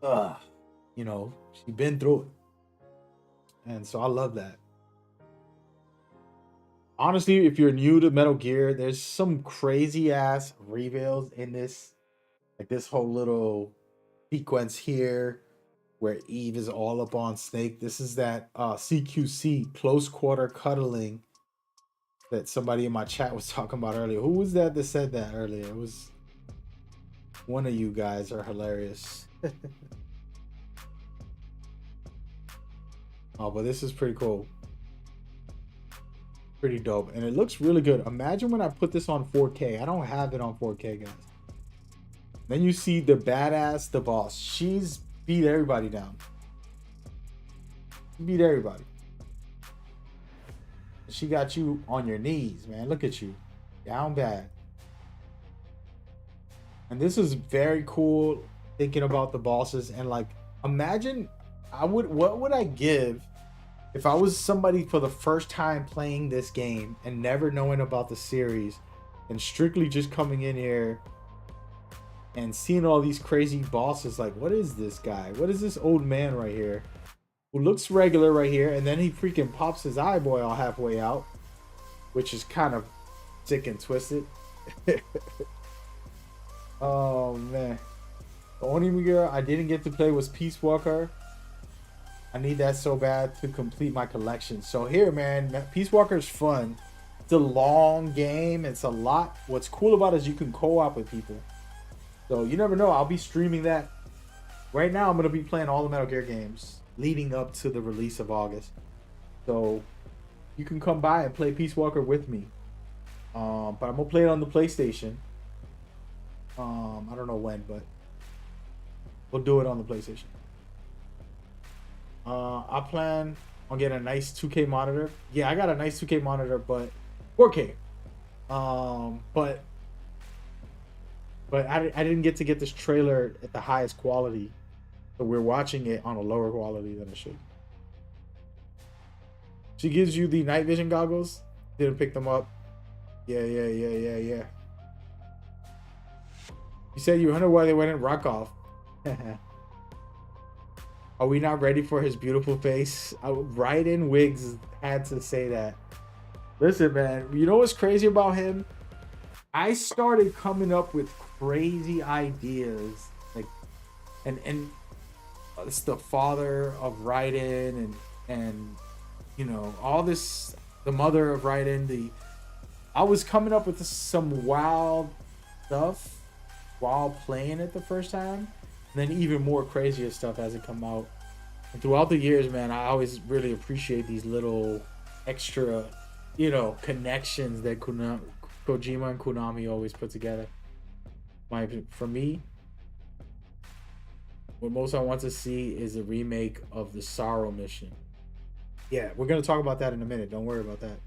you know, she's been through it. And so I love that. Honestly, if you're new to Metal Gear, there's some crazy ass reveals in this. Like this whole little sequence here where Eve is all up on Snake. This is that CQC, close quarter cuddling, that somebody in my chat was talking about earlier. Who was that said that earlier? It was one of you guys are hilarious. Oh, but this is pretty cool. Pretty dope. And it looks really good. Imagine when I put this on 4K. I don't have it on 4K, guys. Then you see the badass, the boss. She's beat everybody down. She beat everybody. She got you on your knees, man. Look at you. Down bad. And this is very cool thinking about the bosses. And like, imagine what would I give if I was somebody for the first time playing this game and never knowing about the series and strictly just coming in here and seeing all these crazy bosses. Like, what is this guy? What is this old man right here who looks regular right here, and then he freaking pops his eyeball halfway out, which is kind of sick and twisted. Oh man, the only girl I didn't get to play was Peace Walker. I need that so bad to complete my collection. So here, man, Peace Walker's fun. It's a long game. It's a lot. What's cool about it is you can co-op with people. So you never know. I'll be streaming that. Right now, I'm going to be playing all the Metal Gear games leading up to the release of August. So you can come by and play Peace Walker with me. But I'm going to play it on the PlayStation. I don't know when, but we'll do it on the PlayStation. I plan on getting a nice 2K monitor. Yeah, I got a nice 2K monitor, but 4K. But I didn't get to get this trailer at the highest quality. So we're watching it on a lower quality than it should. She gives you the night vision goggles. Didn't pick them up. Yeah. You said you wonder why they went in rock off. Are we not ready for his beautiful face? Raiden Wiggs had to say that. Listen, man, you know what's crazy about him? I started coming up with crazy ideas, like, and it's the father of Raiden, and you know all this, the mother of Raiden. I was coming up with some wild stuff while playing it the first time, and then even more crazier stuff as it come out. And throughout the years, man, I always really appreciate these little extra, connections that Kojima and Konami always put together. For me, what most I want to see is a remake of the Sorrow Mission. Yeah, we're gonna talk about that in a minute. Don't worry about that.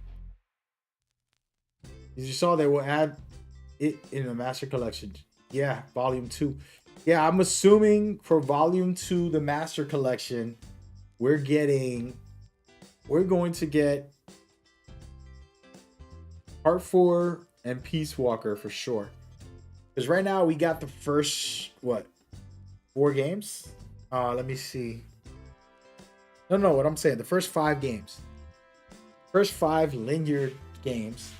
As you saw, they will add it in the Master Collection. Yeah, Volume 2. Yeah, I'm assuming for Volume 2, the Master Collection, we're going to get Part 4 and Peace Walker for sure. Because right now we got the first, 4 games? Let me see. No, what I'm saying, the first 5 games. First 5 linear games.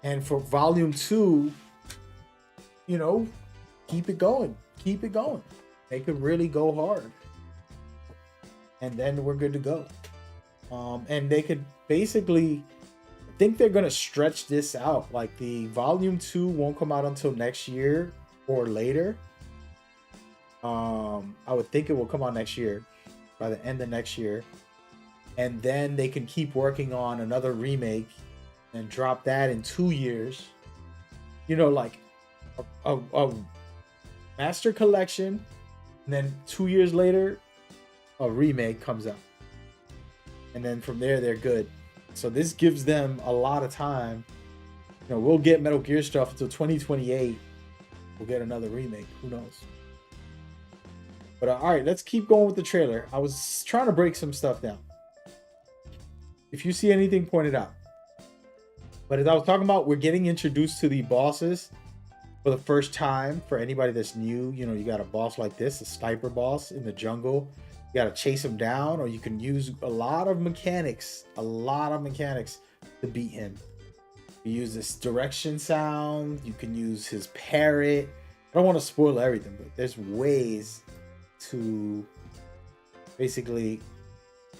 And for Volume 2, keep it going. Keep it going. They could really go hard. And then we're good to go. And they could basically, I think they're going to stretch this out. Like the Volume 2 won't come out until next year or later. I would think it will come out next year, by the end of next year. And then they can keep working on another remake and drop that in 2 years. Like a Master Collection, and then 2 years later, a remake comes out. And then from there, they're good. So this gives them a lot of time. We'll get Metal Gear stuff until 2028. We'll get another remake. Who knows? But all right, let's keep going with the trailer. I was trying to break some stuff down. If you see anything, point it out. But as I was talking about, we're getting introduced to the bosses for the first time. For anybody that's new, you got a boss like this, a sniper boss in the jungle. You got to chase him down, or you can use a lot of mechanics to beat him. You use this direction sound. You can use his parrot. I don't want to spoil everything, but there's ways to basically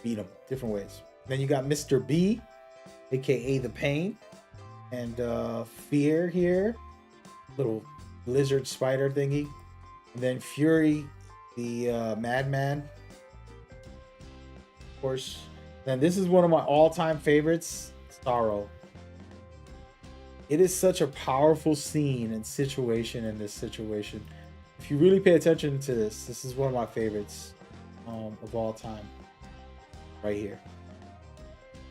beat him, different ways. Then you got Mr. B, aka the Pain, and Fear here, little lizard spider thingy, and then Fury, the Madman, of course. Then this is one of my all-time favorites, Sorrow. It is such a powerful scene and situation in this situation. If you really pay attention to this is one of my favorites of all time, right here.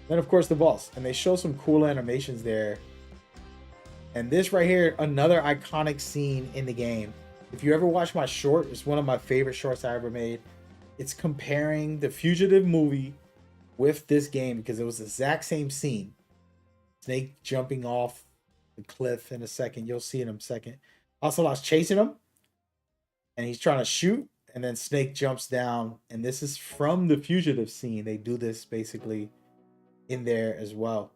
Then of course the boss, and they show some cool animations there. And this right here, another iconic scene in the game. If you ever watch my short, it's one of my favorite shorts I ever made. It's comparing the Fugitive movie with this game because it was the exact same scene. Snake jumping off the cliff in a second. You'll see it in a second. Ocelot's chasing him, and he's trying to shoot, and then Snake jumps down. And this is from the Fugitive scene. They do this basically in there as well.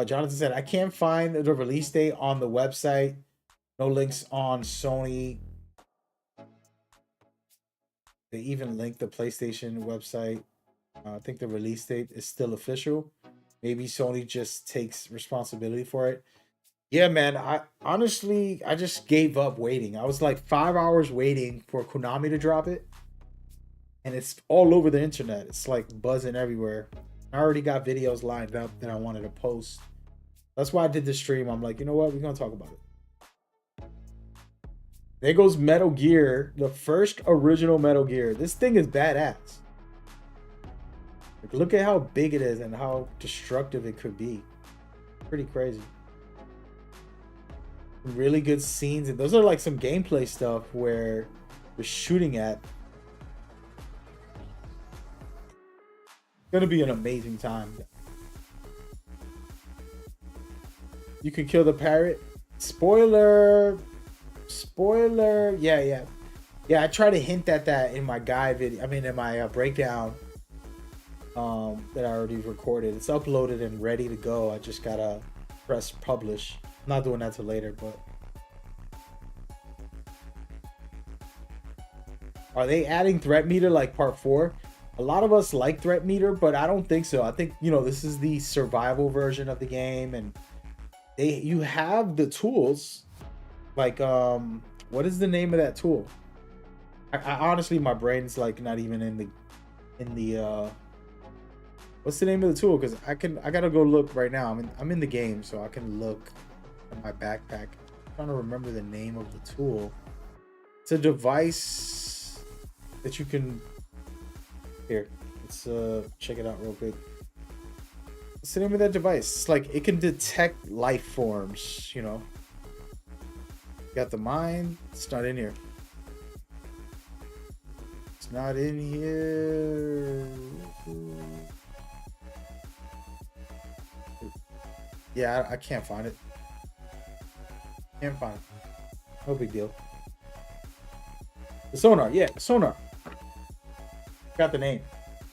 Jonathan said, I can't find the release date on the website. No links on Sony. They even linked the PlayStation website. I think the release date is still official. Maybe Sony just takes responsibility for it. Yeah, man. I just gave up waiting. I was like 5 hours waiting for Konami to drop it. And it's all over the internet. It's like buzzing everywhere. I already got videos lined up that I wanted to post. That's why I did the stream. I'm like, you know what? We're going to talk about it. There goes Metal Gear, the first original Metal Gear. This thing is badass. Like, look at how big it is and how destructive it could be. Pretty crazy. Really good scenes. And those are like some gameplay stuff where you're shooting at. Gonna be an amazing time. You can kill the parrot. Spoiler. Yeah. I try to hint at that in my guide video. I mean, in my breakdown that I already recorded. It's uploaded and ready to go. I just gotta press publish. I'm not doing that till later, but are they adding threat meter like part 4? A lot of us like threat meter, but I don't think so. I think, this is the survival version of the game, and you have the tools. Like what is the name of that tool? I honestly, my brain's like not even in the what's the name of the tool? Because I gotta go look right now. I'm in the game, so I can look at my backpack. I'm trying to remember the name of the tool. It's a device that you can here. Let's check it out real quick. What's the name of that device? It's like it can detect life forms, you know. Got the mind. It's not in here. It's not in here. Yeah, I can't find it. Can't find it. No big deal. The sonar, yeah, sonar. Got the name.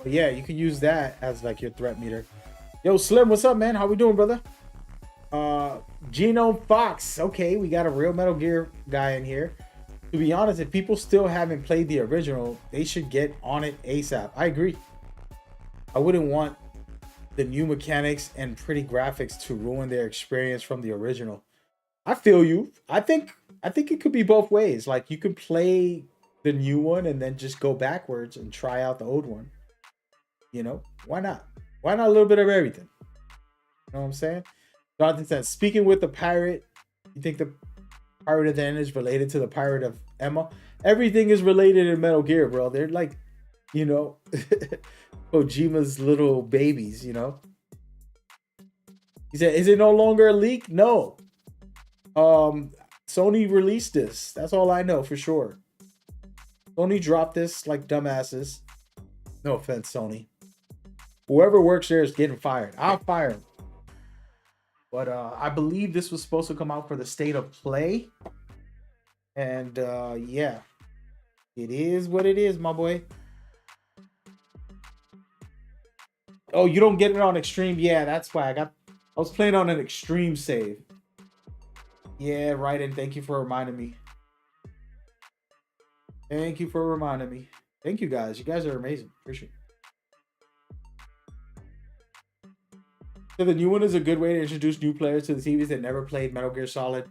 But yeah, you can use that as like your threat meter. Yo, Slim, what's up, man? How we doing, brother? Genome Fox. Okay, we got a real Metal Gear guy in here. To be honest, if people still haven't played the original, they should get on it ASAP. I agree. I wouldn't want the new mechanics and pretty graphics to ruin their experience from the original. I feel you. I think it could be both ways. Like you could play the new one and then just go backwards and try out the old one. You know, why not? Why not a little bit of everything? You know what I'm saying? Jonathan says, speaking with the pirate, you think the pirate of the end is related to the pirate of Emma? Everything is related in Metal Gear, bro. They're like, you know, Kojima's little babies, you know? He said, is it no longer a leak? No. Sony released this. That's all I know for sure. Sony dropped this like dumbasses. No offense, Sony. Whoever works there is getting fired. I'll fire him. But I believe this was supposed to come out for the State of Play. And yeah. It is what it is, my boy. Oh, you don't get it on Extreme? Yeah, that's why I was playing on an Extreme save. Yeah, right, and thank you for reminding me. Thank you for reminding me. Thank you guys. You guys are amazing. Appreciate it. So the new one is a good way to introduce new players to the TVs that never played Metal Gear Solid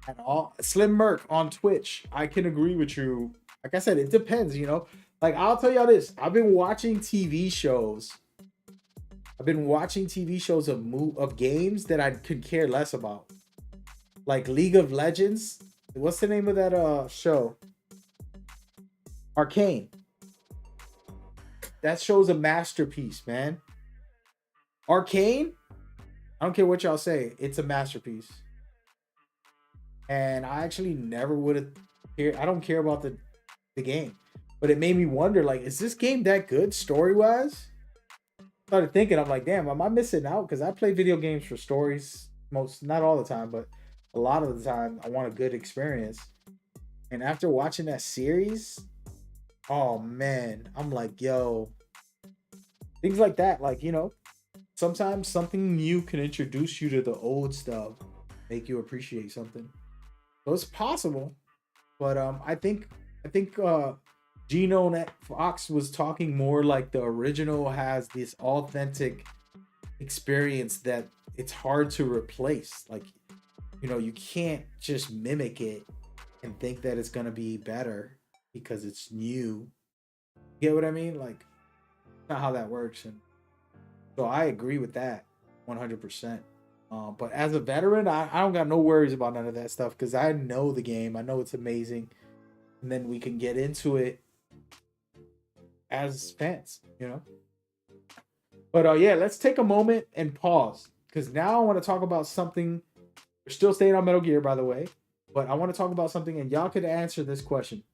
at all. Slim Merc on Twitch. I can agree with you. Like I said, it depends, you know. Like I'll tell y'all this. I've been watching TV shows. Of games that I could care less about. Like League of Legends. What's the name of that show? Arcane. That show's a masterpiece, man. Arcane, I don't care what y'all say, it's a masterpiece. And I actually never would have cared. I don't care about the game. But it made me wonder, like, is this game that good story-wise? Started thinking, I'm like, damn, am I missing out? Because I play video games for stories not all the time, but a lot of the time I want a good experience. And after watching that series, oh man, I'm like, yo, things like that, like, you know, sometimes something new can introduce you to the old stuff, make you appreciate something. So it's possible, but I think Gino Fox was talking more like the original has this authentic experience that it's hard to replace. Like, you know, you can't just mimic it and think that it's gonna be better because it's new. You get what I mean? Like, not how that works. And so I agree with that 100%. But as a veteran, I don't got no worries about none of that stuff because I know the game. I know it's amazing. And then we can get into it as fans, you know? But yeah, let's take a moment and pause because now I want to talk about something. We're still staying on Metal Gear, by the way. But I want to talk about something and y'all could answer this question.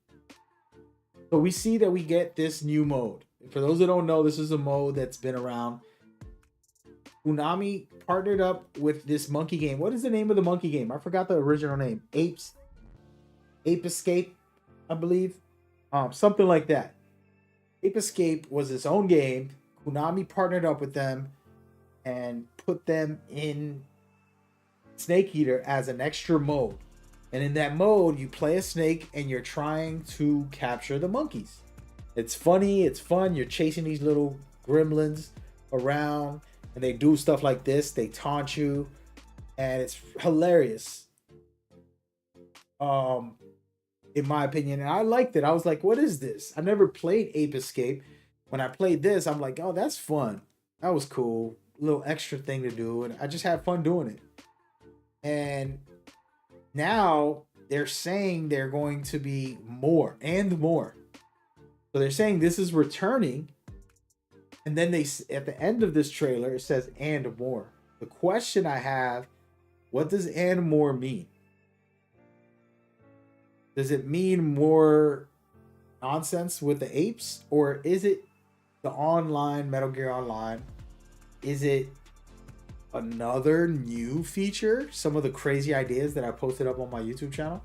So we see that we get this new mode. For those that don't know, this is a mode that's been around. Konami partnered up with this monkey game. What is the name of the monkey game? I forgot the original name. Ape Escape, I believe. Something like that. Ape Escape was its own game. Konami partnered up with them and put them in Snake Eater as an extra mode. And in that mode, you play a snake and you're trying to capture the monkeys. It's funny, it's fun. You're chasing these little gremlins around and they do stuff like this. They taunt you. and it's hilarious. In my opinion, and I liked it. I was like, "What is this?" I never played Ape Escape. When I played this, I'm like, "Oh, that's fun. That was cool. A little extra thing to do," and I just had fun doing it. And now they're saying they're going to be more and more. So they're saying this is returning, and then they at the end of this trailer it says "and more." The question I have: what does "and more" mean? Does it mean more nonsense with the apes, or is it the online Metal Gear Online? Is it another new feature? Some of the crazy ideas that I posted up on my YouTube channel.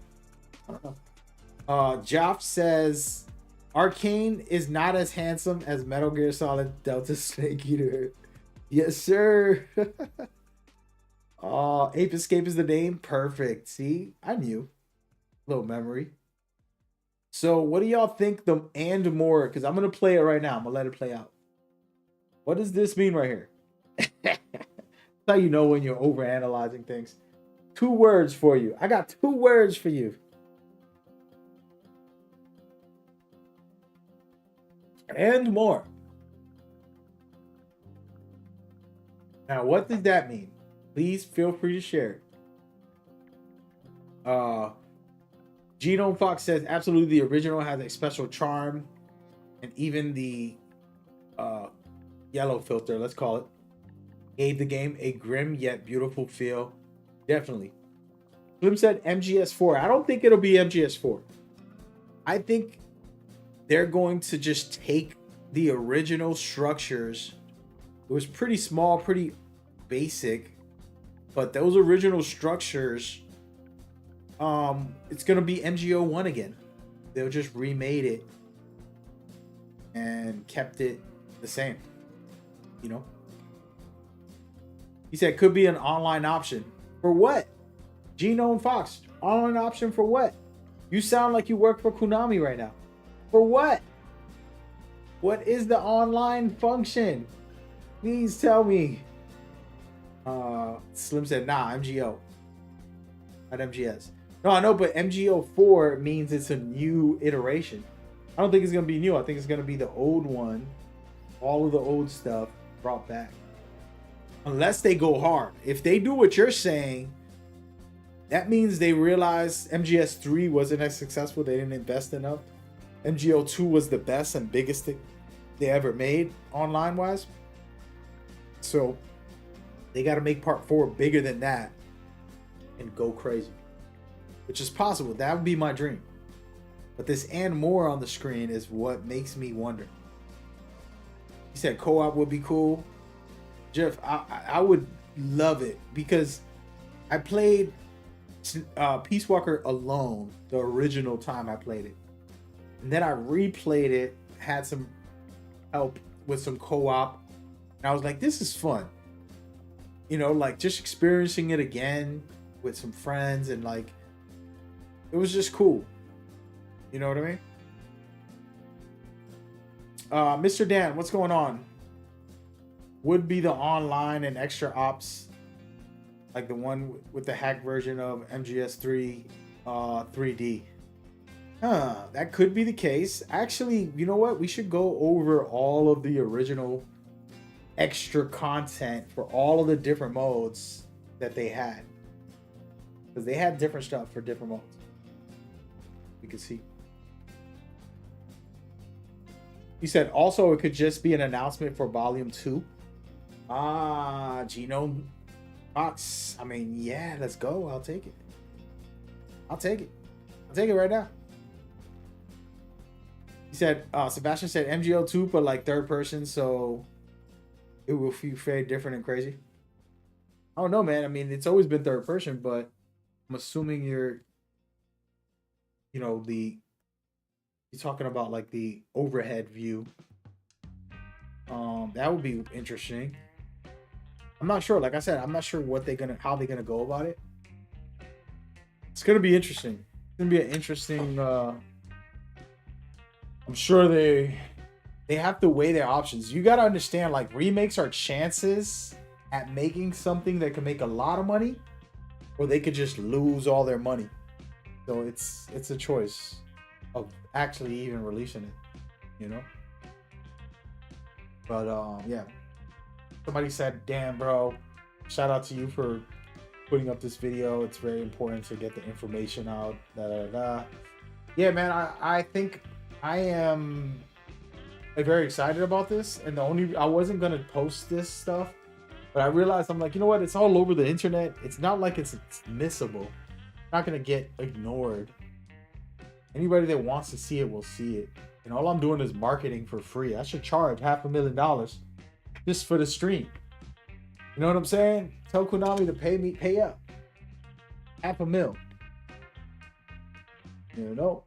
I don't know. Joff says Arcane is not as handsome as Metal Gear Solid Delta Snake Eater. Yes, sir. Ape Escape is the name. Perfect. See, I knew. Little memory. So, what do y'all think the "and more"? Because I'm gonna play it right now. I'm gonna let it play out. What does this mean right here? That's how you know when you're overanalyzing things. 2 words for you. I got 2 words for you. And more. Now, what does that mean? Please feel free to share it. Genome Fox says absolutely the original has a special charm, and even the yellow filter, let's call it, gave the game a grim yet beautiful feel. Definitely. Slim said MGS4. I don't think it'll be MGS4. I think they're going to just take the original structures. It was pretty small, pretty basic, but those original structures, it's gonna be MGO1 again. They'll just remade it and kept it the same. You know? He said could be an online option. For what? Genome Fox, online option for what? You sound like you work for Konami right now. For what? What is the online function? Please tell me. Slim said, nah, MGO. Not MGS. No, I know, but MGO4 means it's a new iteration. I don't think it's going to be new. I think it's going to be the old one. All of the old stuff brought back. Unless they go hard. If they do what you're saying, that means they realize MGS3 wasn't as successful. They didn't invest enough. MGO2 was the best and biggest thing they ever made online-wise. So they got to make part 4 bigger than that and go crazy. Which is possible. That would be my dream. But this "and more" on the screen is what makes me wonder. He said co-op would be cool. Jeff, I would love it because I played Peace Walker alone the original time I played it. And then I replayed it, had some help with some co-op. And I was like, this is fun. You know, like just experiencing it again with some friends and like, it was just cool. You know what I mean? Mr. Dan, what's going on? Would be the online and extra ops, like the one with the hack version of MGS3 3D. That could be the case. Actually, you know what? We should go over all of the original extra content for all of the different modes that they had. Because they had different stuff for different modes. You can see. He said also it could just be an announcement for Volume 2. Genome Fox. I mean, yeah, let's go. I'll take it. I'll take it right now. He said, Sebastian said MGO2, but like third person, so it will feel very different and crazy. I don't know, man. I mean, it's always been third person, but I'm assuming you're talking about like the overhead view. That would be interesting. I'm not sure. Like I said, I'm not sure how they're gonna go about it. It's gonna be interesting. It's gonna be an interesting. I'm sure they have to weigh their options. You gotta understand, like remakes are chances at making something that can make a lot of money, or they could just lose all their money. So it's a choice of actually even releasing it, you know. But yeah, somebody said, "Damn, bro, shout out to you for putting up this video. It's very important to get the information out." Da, da, da. Yeah, man, I think I am very excited about this, and I wasn't gonna post this stuff, but I realized I'm like, you know what? It's all over the internet. It's not like it's missable. It's not gonna get ignored. Anybody that wants to see it will see it. And all I'm doing is marketing for free. I should charge $500,000 just for the stream. You know what I'm saying? Tell Konami to pay up. $500,000. You know?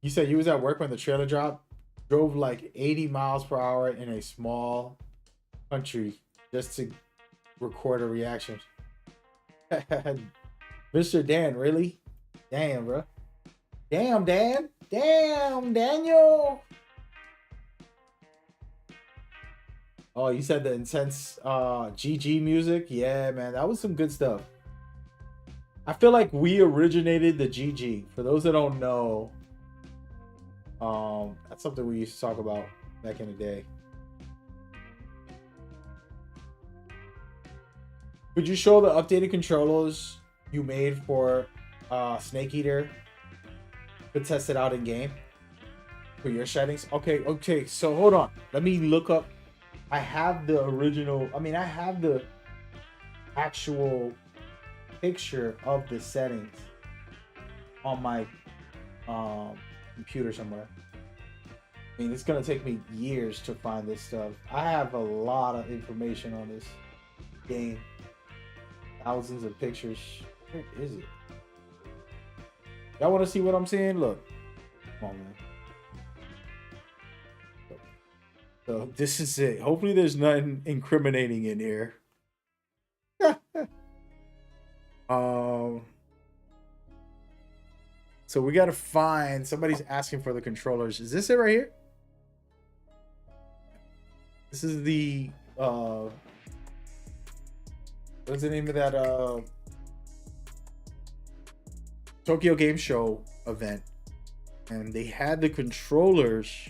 You said you was at work when the trailer dropped? Drove like 80 miles per hour in a small country just to record a reaction. Mr. Dan, really? Damn, bro. Damn, Dan. Damn, Daniel. Oh, you said the intense GG music? Yeah, man, that was some good stuff. I feel like we originated the GG. For those that don't know, that's something we used to talk about back in the day. Could you show the updated controllers you made for Snake Eater? Could test it out in game for your settings. Okay, so hold on, let me look up. I have the original, I have the actual picture of the settings on my computer somewhere. It's gonna take me years to find this stuff. I have a lot of information on this game, thousands of pictures. Where is it? Y'all want to see what I'm saying? Look, come on, man. So this is it. Hopefully there's nothing incriminating in here. So we got to find, somebody's asking for the controllers. Is this it right here? This is the what's the name of that Tokyo Game Show event, and they had the controllers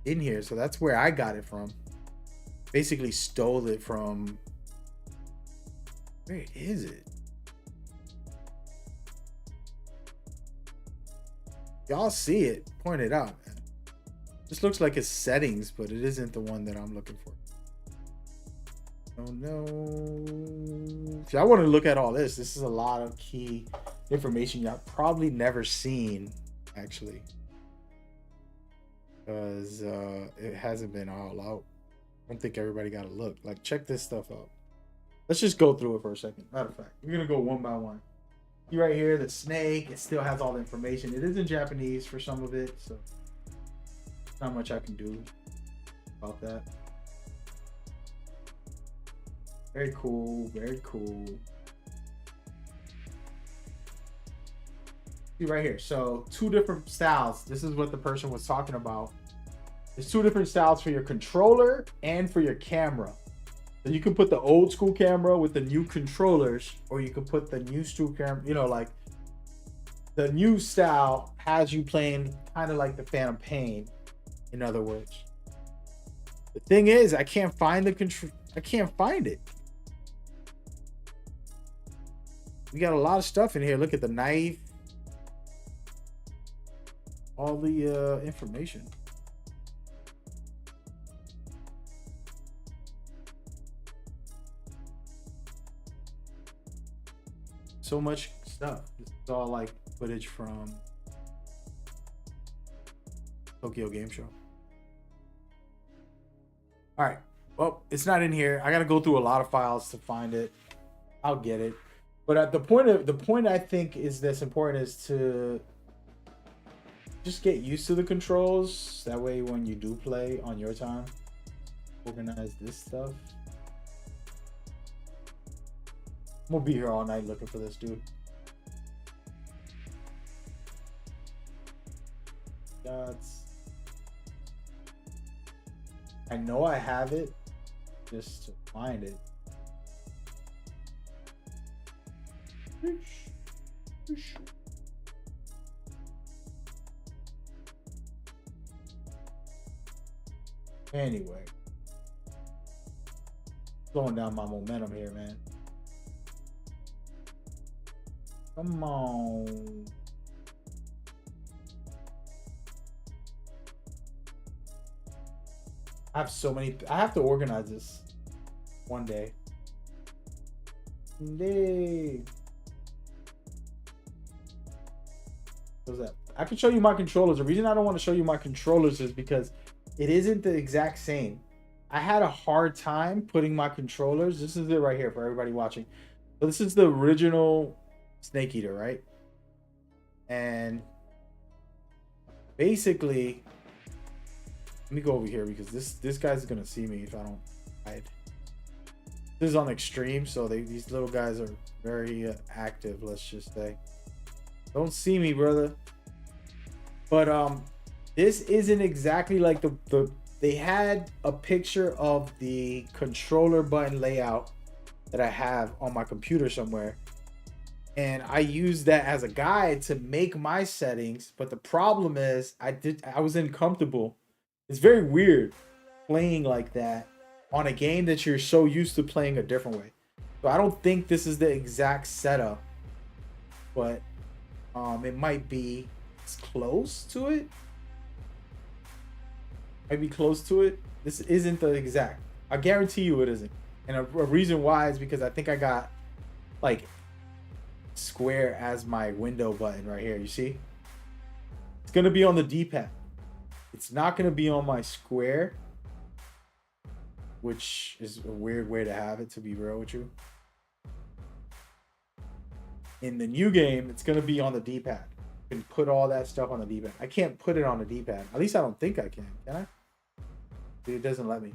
in here, so that's where I got it from. Basically stole it from, where is it? Y'all see it, point it out, man. This looks like it's settings, but it isn't the one that I'm looking for. Oh no. If y'all want to look at all this, this is a lot of key information y'all probably never seen, actually, because it hasn't been all out. I don't think everybody got a look. Like, check this stuff out. Let's just go through it for a second. Matter of fact, we're gonna go one by one. See right here, the snake, it still has all the information. It is in Japanese for some of it, so not much I can do about that. Very cool, very cool. See right here, so 2 different styles. This is what the person was talking about. There's 2 different styles for your controller and for your camera. So you can put the old school camera with the new controllers, or you can put the new school camera, you know, like the new style has you playing kind of like the Phantom Pain, in other words. The thing is, I can't find the control. I can't find it. We got a lot of stuff in here. Look at the knife. All the information. So much stuff. This is all like footage from Tokyo Game Show. All right. Well, it's not in here. I got to go through a lot of files to find it. I'll get it. But at the point I think is that's important is to just get used to the controls. That way, when you do play on your time, organize this stuff. I'm gonna be here all night looking for this, dude. I know I have it, just to find it. Anyway, slowing down my momentum here, man. Come on. I have so many. I have to organize this one day. What's that? I can show you my controllers. The reason I don't want to show you my controllers is because it isn't the exact same. I had a hard time putting my controllers. This is it right here for everybody watching. So this is the original Snake Eater, right? And basically, let me go over here because this guy's gonna see me if I don't hide. This is on extreme, so these little guys are very active. Let's just say, don't see me, brother. But this isn't exactly like the they had a picture of the controller button layout that I have on my computer somewhere, and I used that as a guide to make my settings. But the problem is I was uncomfortable. It's very weird playing like that on a game that you're so used to playing a different way. So I don't think this is the exact setup, but it might be close to it. Might be close to it. This isn't the exact. I guarantee you it isn't. And a reason why is because I think I got like square as my window button right here. You see? It's gonna be on the D-pad. It's not gonna be on my square, which is a weird way to have it, to be real with you. In the new game, it's gonna be on the D-pad. You can put all that stuff on the D-pad. I can't put it on the D-pad. At least I don't think I can I? It doesn't let me.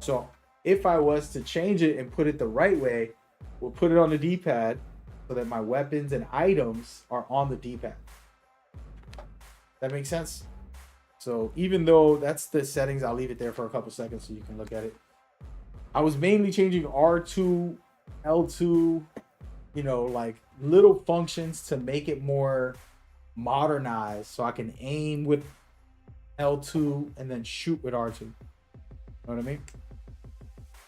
So if I was to change it and put it the right way, we'll put it on the D-pad so that my weapons and items are on the D-pad. That makes sense? So even though that's the settings, I'll leave it there for a couple seconds so you can look at it. I was mainly changing R2, L2, you know, like little functions to make it more modernized so I can aim with L2 and then shoot with R2. You know what I mean?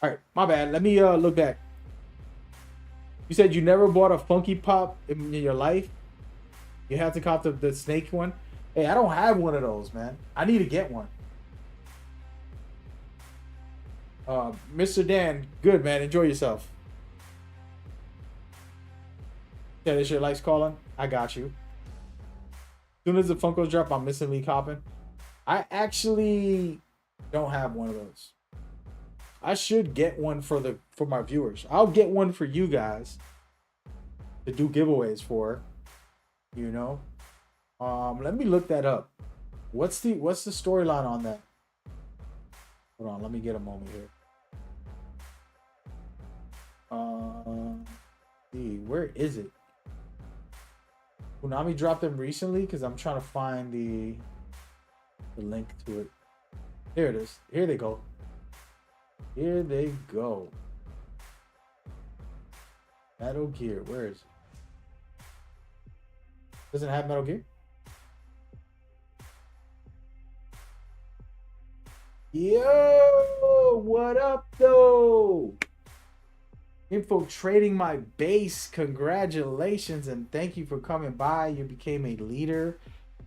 All right, my bad. Let me look back. You said you never bought a Funky Pop in your life? You had to cop the snake one? Hey, I don't have one of those, man. I need to get one. Mr. Dan, good, man. Enjoy yourself. Yeah, this your lights calling? I got you. As soon as the Funkos drop, I'm missing copping. I actually don't have one of those. I should get one for my viewers. I'll get one for you guys to do giveaways for, you know. Let me look that up. What's the storyline on that? Hold on, let me get a moment here. See, where is it? Konami dropped them recently because I'm trying to find the link to it. There it is. Here they go. Here they go. Metal Gear. Where is it? Doesn't it have Metal Gear? Yo, what up though? Infiltrating my base. Congratulations and thank you for coming by. You became a leader.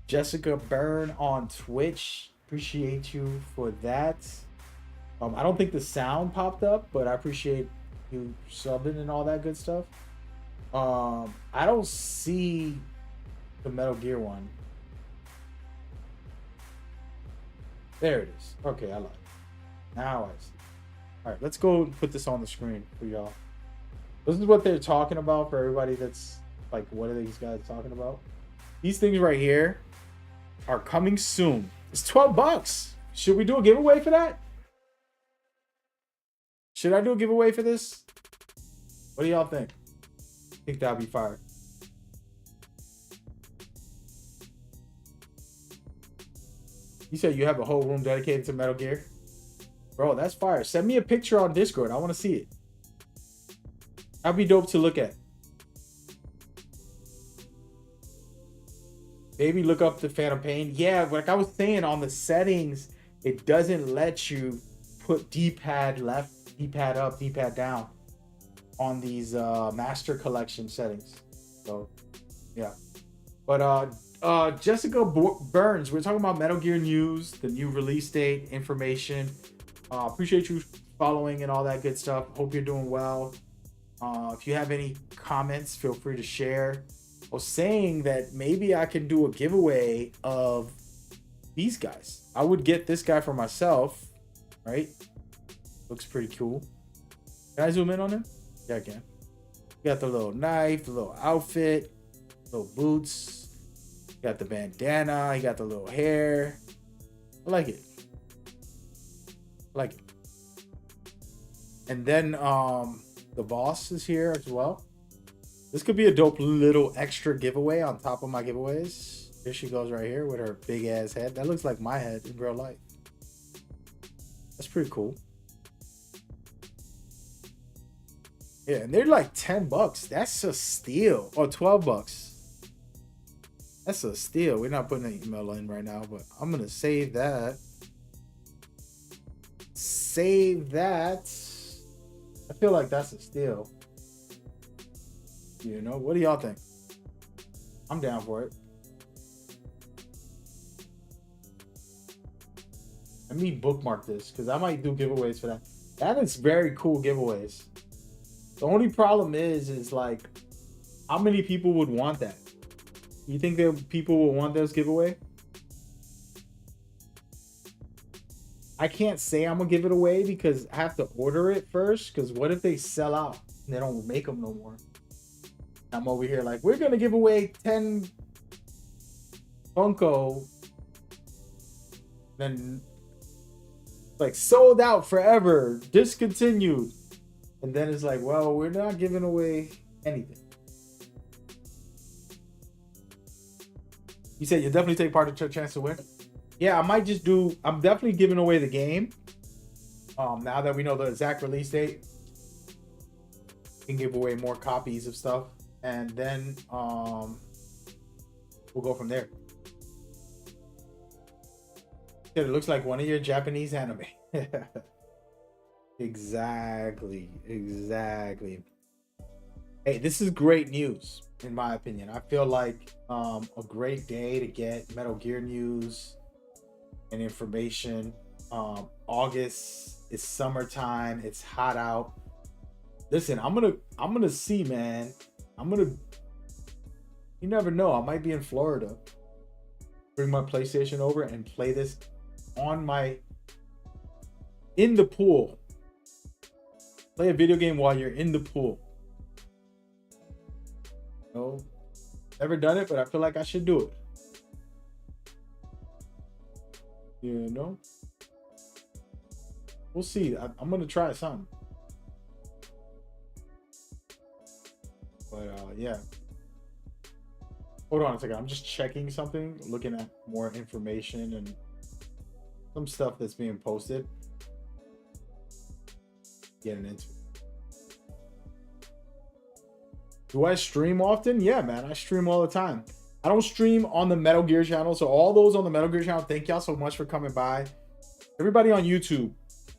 Jessica Byrne on Twitch. Appreciate you for that. I don't think the sound popped up, but I appreciate you subbing and all that good stuff. I don't see the Metal Gear one. There it is. Okay, I like it. Now I see. All right, let's go put this on the screen for y'all. This is what they're talking about for everybody that's like, what are these guys talking about? These things right here are coming soon. It's $12. Should we do a giveaway for that? Should I do a giveaway for this? What do y'all think? I think that'd be fire. You said you have a whole room dedicated to Metal Gear? Bro, that's fire. Send me a picture on Discord. I want to see it. That'd be dope to look at. Maybe look up the Phantom Pain. Yeah, like I was saying, on the settings, it doesn't let you put D-pad left, D-pad up, D-pad down on these master collection settings. So yeah. But Jessica Burns, we're talking about Metal Gear news, the new release date, information. Appreciate you following and all that good stuff. Hope you're doing well. If you have any comments, feel free to share. I was saying that maybe I can do a giveaway of these guys. I would get this guy for myself, right? Looks pretty cool. Can I zoom in on him? Yeah, I can. You got the little knife, the little outfit, little boots. You got the bandana. You got the little hair. I like it. I like it. And then the boss is here as well. This could be a dope little extra giveaway on top of my giveaways. Here she goes right here with her big ass head. That looks like my head in real life. That's pretty cool. Yeah, and they're like $10. That's a steal. Or $12. That's a steal. We're not putting an email in right now, but I'm gonna save that. Save that. I feel like that's a steal. You know, what do y'all think? I'm down for it. Let me bookmark this because I might do giveaways for that. That is very cool giveaways. The only problem is like, how many people would want that? You think that people will want those giveaway? I can't say I'm gonna give it away because I have to order it first. Because what if they sell out and they don't make them no more? I'm over here like, we're gonna give away 10 Funko, then like sold out forever, discontinued, and then it's like, well, we're not giving away anything. You said you definitely take part in your chance to win. Yeah, I might just do. I'm definitely giving away the game. Now that we know the exact release date, we can give away more copies of stuff. And then we'll go from there. It looks like one of your Japanese anime. Exactly. Hey, this is great news, in my opinion. I feel like a great day to get Metal Gear news and information. August is summertime. It's hot out. Listen, I'm gonna see, man. You never know, I might be in Florida. Bring my PlayStation over and play this in the pool. Play a video game while you're in the pool. No, never done it, but I feel like I should do it. You know, we'll see. I'm gonna try something. But yeah. Hold on a second. I'm just checking something, looking at more information and some stuff that's being posted. Getting into it. Do I stream often? Yeah, man. I stream all the time. I don't stream on the Metal Gear channel. So all those on the Metal Gear channel, thank y'all so much for coming by. Everybody on YouTube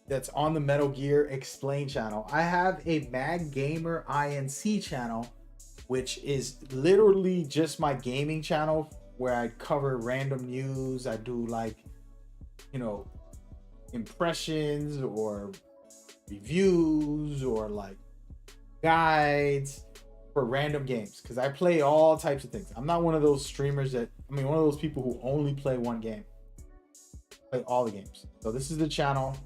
that's on the Metal Gear Explain channel. I have a Mag Gamer INC channel, which is literally just my gaming channel where I cover random news. I do like, you know, impressions or reviews or like guides for random games because I play all types of things. I'm not one of those streamers one of those people who only play one game. I play all the games. So this is the channel,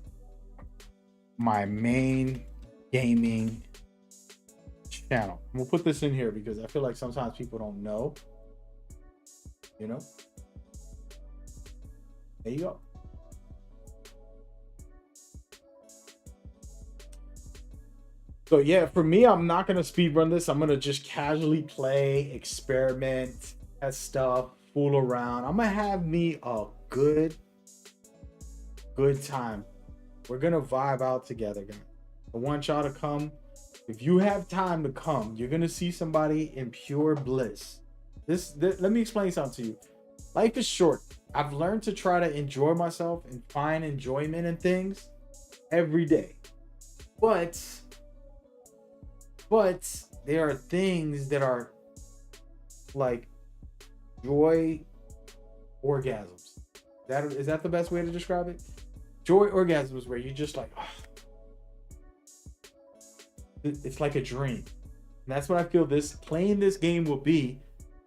my main gaming channel. We'll put this in here because I feel like sometimes people don't know. You know? There you go. So yeah, for me, I'm not gonna speed run this. I'm gonna just casually play, experiment, test stuff, fool around. I'm gonna have me a good time. We're gonna vibe out together, guys. I want y'all to come. If you have time to come, you're gonna see somebody in pure bliss. Let me explain something to you. Life is short. I've learned to try to enjoy myself and find enjoyment in things every day. But there are things that are like joy orgasms. Is that the best way to describe it? Joy orgasms where you're just like, oh, it's like a dream. And that's what I feel playing this game will be,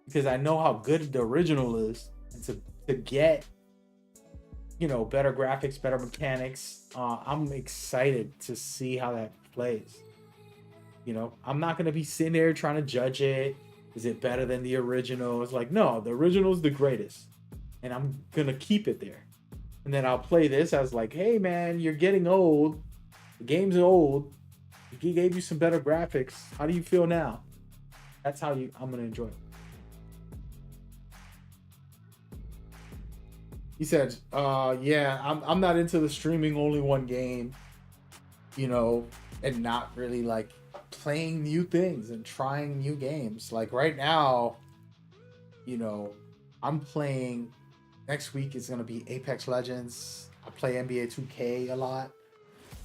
because I know how good the original is. And to get, better graphics, better mechanics, I'm excited to see how that plays. I'm not going to be sitting there trying to judge it. Is it better than the original? It's like, no, the original is the greatest. And I'm going to keep it there. And then I'll play this as like, hey, man, you're getting old. The game's old. He gave you some better graphics. How do you feel now? That's how I'm going to enjoy it. He said, yeah, I'm not into the streaming only one game, and not really like playing new things and trying new games. Like right now, I'm playing, next week is going to be Apex Legends. I play NBA 2K a lot.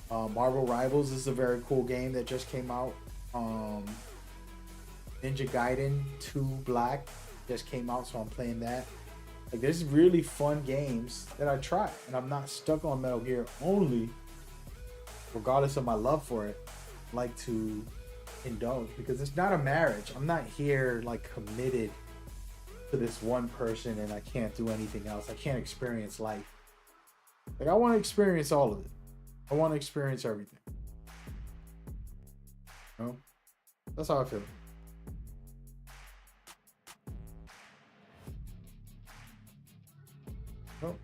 Marvel Rivals is a very cool game that just came out. Ninja Gaiden 2 Black just came out, so I'm playing that. Like, there's really fun games that I try, and I'm not stuck on Metal Gear only, regardless of my love for it. I like to indulge, because it's not a marriage. I'm not here like committed to this one person and I can't do anything else. I can't experience life. Like, I want to experience all of it. I want to experience everything. That's how I feel. Oh.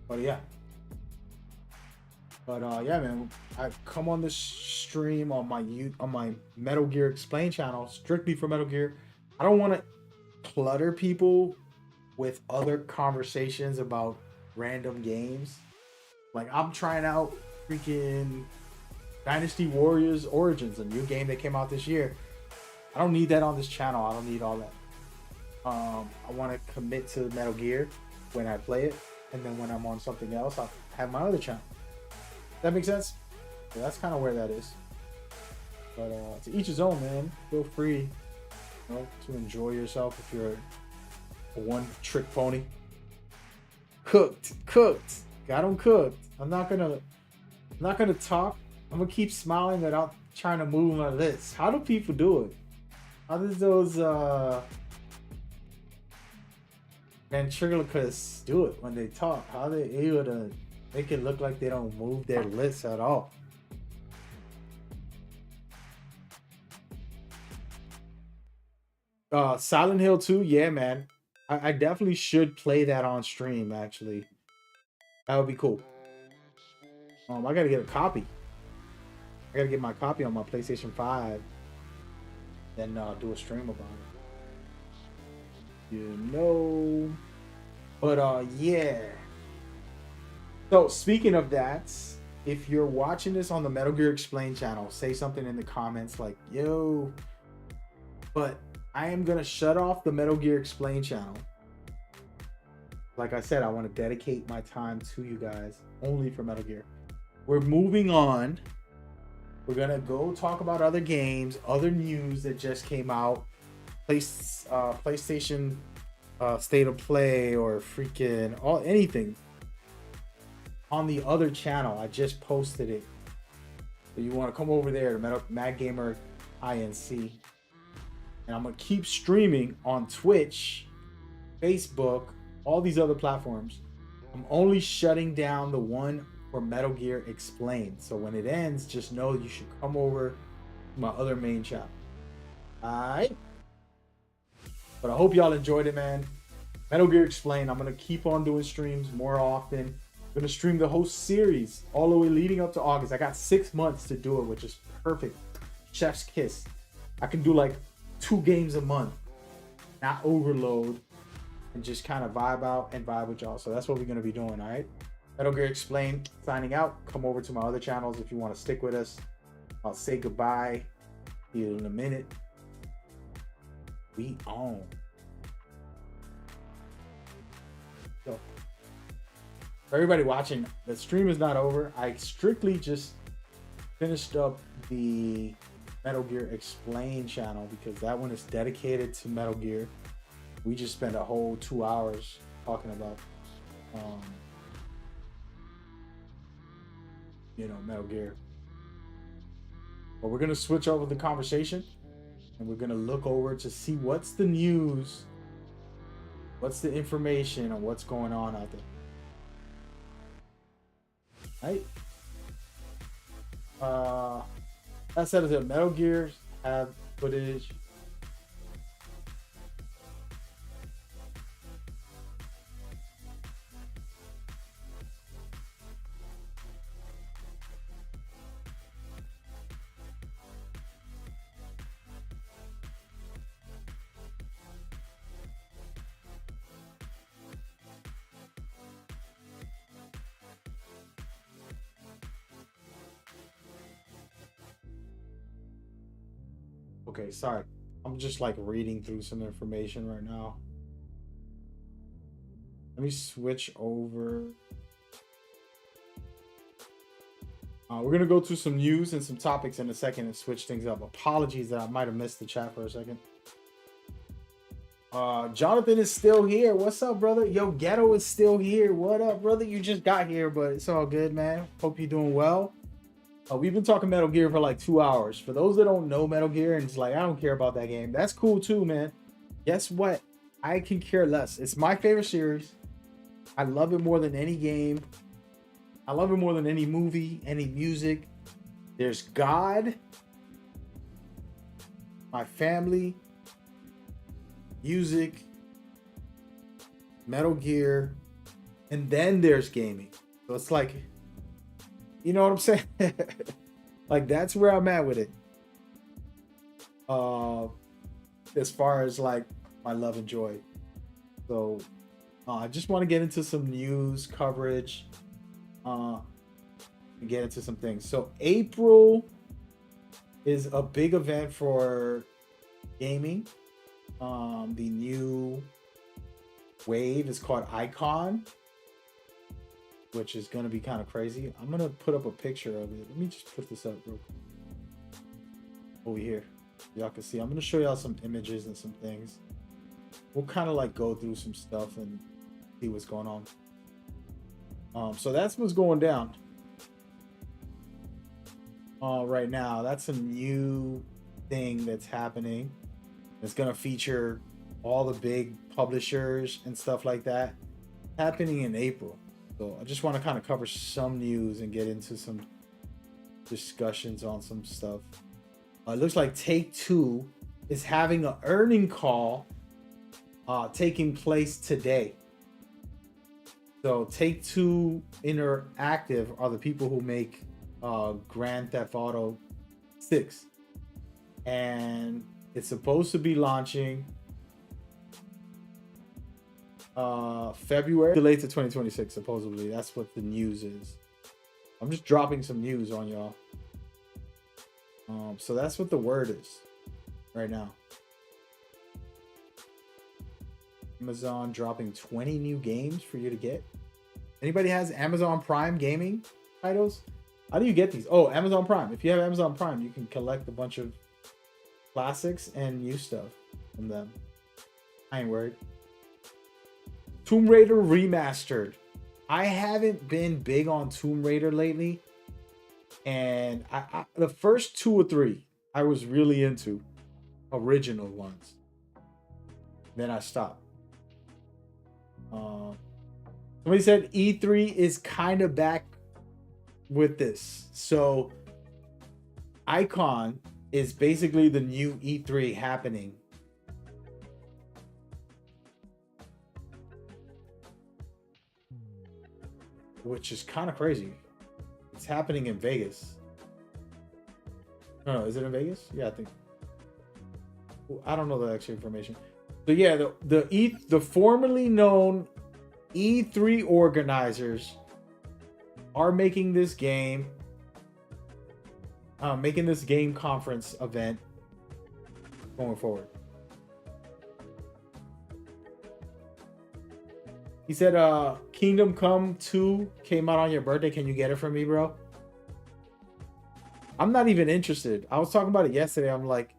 But yeah. Yeah, man. I come on this stream on my Metal Gear Explain channel strictly for Metal Gear. I don't want to clutter people with other conversations about random games. Like, I'm trying out freaking Dynasty Warriors Origins, a new game that came out this year. I don't need that on this channel. I don't need all that. I want to commit to Metal Gear when I play it, and then when I'm on something else, I'll have my other channel. That makes sense? Yeah, that's kind of where that is. But to each his own, man. Feel free, to enjoy yourself if you're a one-trick pony. Cooked. Got them cooked. I'm not gonna talk. I'm gonna keep smiling without trying to move my lips. How do people do it? How does those ventriloquists do it when they talk? How are they able to make it look like they don't move their lips at all? Silent Hill 2, yeah, man. I definitely should play that on stream, actually. That would be cool. I gotta get a copy. I gotta get my copy on my PlayStation 5. Then do a stream about it. But yeah. So speaking of that, if you're watching this on the Metal Gear Explain channel, say something in the comments like, yo. But I am gonna shut off the Metal Gear Explain channel. Like I said, I want to dedicate my time to you guys only for Metal Gear. We're moving on. We're gonna go talk about other games, other news that just came out, PlayStation State of Play, or freaking anything on the other channel. I just posted it. So you want to come over there to Mad Gamer INC, and I'm gonna keep streaming on Twitch, Facebook, all these other platforms. I'm only shutting down the one for Metal Gear Explained. So when it ends, just know you should come over to my other main channel. Alright? But I hope y'all enjoyed it, man. Metal Gear Explained. I'm going to keep on doing streams more often. I'm going to stream the whole series all the way leading up to August. I got 6 months to do it, which is perfect. Chef's kiss. I can do like 2 games a month. Not overload. and just kind of vibe out and vibe with y'all. So that's what we're going to be doing. All right. Metal Gear Explained signing out. Come over to my other channels if you want to stick with us. I'll say goodbye. See you in a minute. We on. So, for everybody watching, the stream is not over. I strictly just finished up the Metal Gear Explained channel because that one is dedicated to Metal Gear. We just spent a whole 2 hours talking about, Metal Gear. But we're gonna switch over the conversation, and we're gonna look over to see what's the news, what's the information on what's going on out there. Right? That said, the Metal Gears have footage. Okay, sorry. I'm just like reading through some information right now. Let me switch over. We're going to go through some news and some topics in a second and switch things up. Apologies that I might have missed the chat for a second. Jonathan is still here. What's up, brother? Yo, Ghetto is still here. What up, brother? You just got here, but it's all good, man. Hope you're doing well. We've been talking Metal Gear for like 2 hours. For those that don't know Metal Gear and it's like, I don't care about that game. That's cool too, man. Guess what? I can care less. It's my favorite series. I love it more than any game. I love it more than any movie, any music. There's God, my family, music, Metal Gear, and then there's gaming. So it's like, you know what I'm saying? Like, that's where I'm at with it. As far as like my love and joy. So I just want to get into some news coverage. And get into some things. So April is a big event for gaming. The new wave is called Icon, which is going to be kind of crazy. I'm going to put up a picture of it. Let me just put this up real quick. Over here. Y'all can see. I'm going to show y'all some images and some things. We'll kind of like go through some stuff and see what's going on. So that's what's going down right now. That's a new thing that's happening. It's going to feature all the big publishers and stuff like that happening in April. So I just want to kind of cover some news and get into some discussions on some stuff. It looks like Take-Two is having an earning call taking place today. So Take-Two Interactive are the people who make Grand Theft Auto 6. And it's supposed to be launching February, delayed to 2026, supposedly. That's what the news is. I'm just dropping some news on y'all. So that's what the word is right now. Amazon dropping 20 new games for you to get. Anybody has Amazon Prime gaming titles? How do you get these? Oh, Amazon Prime. If you have Amazon Prime, you can collect a bunch of classics and new stuff from them. I ain't worried. Tomb Raider Remastered. I haven't been big on Tomb Raider lately. And the first 2 or 3 I was really into. Original ones. Then I stopped. Somebody said E3 is kind of back with this. So Icon is basically the new E3 happening. Which is kind of crazy. It's happening in Vegas. No, is it in Vegas? Yeah, I think. I don't know the actual information. So yeah, the formerly known E3 organizers are making this game conference event going forward. He said Kingdom Come 2 came out on your birthday. Can you get it for me, bro? I'm not even interested. I was talking about it yesterday. I'm like,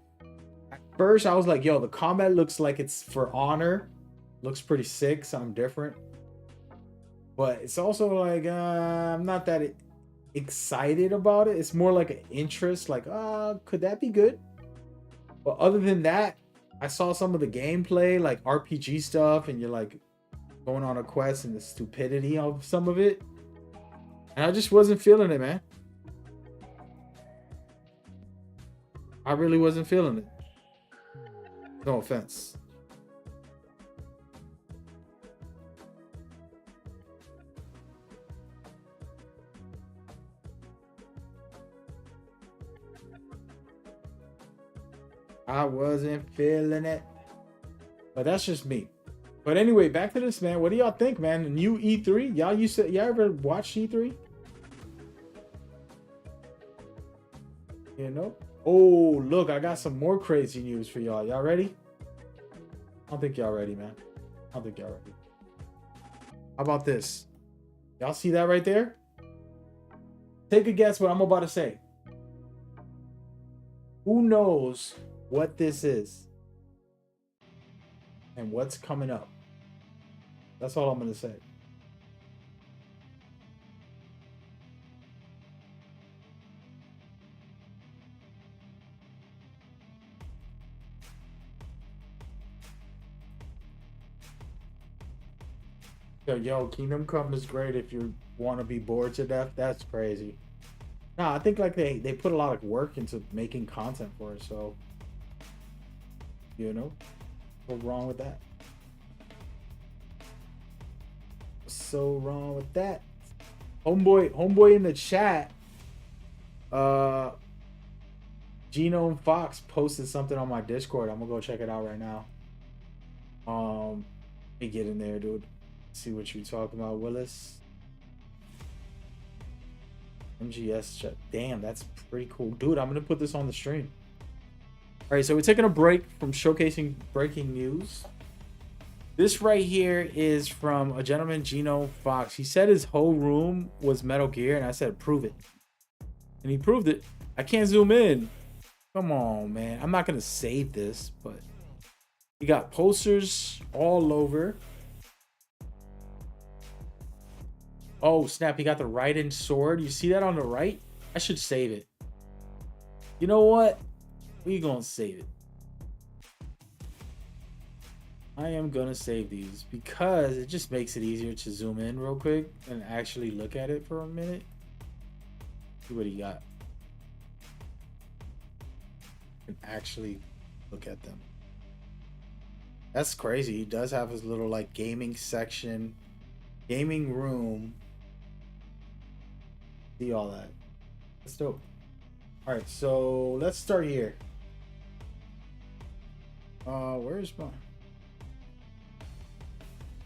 at first I was like, yo, the combat looks like it's for honor. Looks pretty sick, something different. But it's also like I'm not that excited about it. It's more like an interest, like, could that be good? But other than that, I saw some of the gameplay, like RPG stuff, and you're like going on a quest and the stupidity of some of it. And I just wasn't feeling it, man. I really wasn't feeling it. No offense. I wasn't feeling it. But that's just me. But anyway, back to this, man. What do y'all think, man? The new E3? Y'all ever watch E3? You know? Oh, look, I got some more crazy news for y'all. Y'all ready? I don't think y'all ready, man. I don't think y'all ready. How about this? Y'all see that right there? Take a guess what I'm about to say. Who knows what this is? And what's coming up? That's all I'm going to say. Yo, Kingdom Come is great if you want to be bored to death. That's crazy. Nah, I think like they put a lot of work into making content for it, so you know, what's wrong with that? What's so wrong with that? Homeboy in the chat, Genome Fox posted something on my Discord. I'm gonna go check it out right now. Let me get in there, dude. See what you talking about, Willis. MGS chat. Damn, that's pretty cool. Dude, I'm gonna put this on the stream. Alright, so we're taking a break from showcasing breaking news. This right here is from a gentleman, Genome Fox. He said his whole room was Metal Gear, and I said, prove it. And he proved it. I can't zoom in. Come on, man. I'm not gonna save this, but you got posters all over. Oh, snap. He got the right-hand sword. You see that on the right? I should save it. You know what? We're going to save it. I am going to save these because it just makes it easier to zoom in real quick and actually look at it for a minute. See what he got. And actually look at them. That's crazy. He does have his little like gaming section, gaming room. See all that. That's dope. All right, so let's start here. Where's my?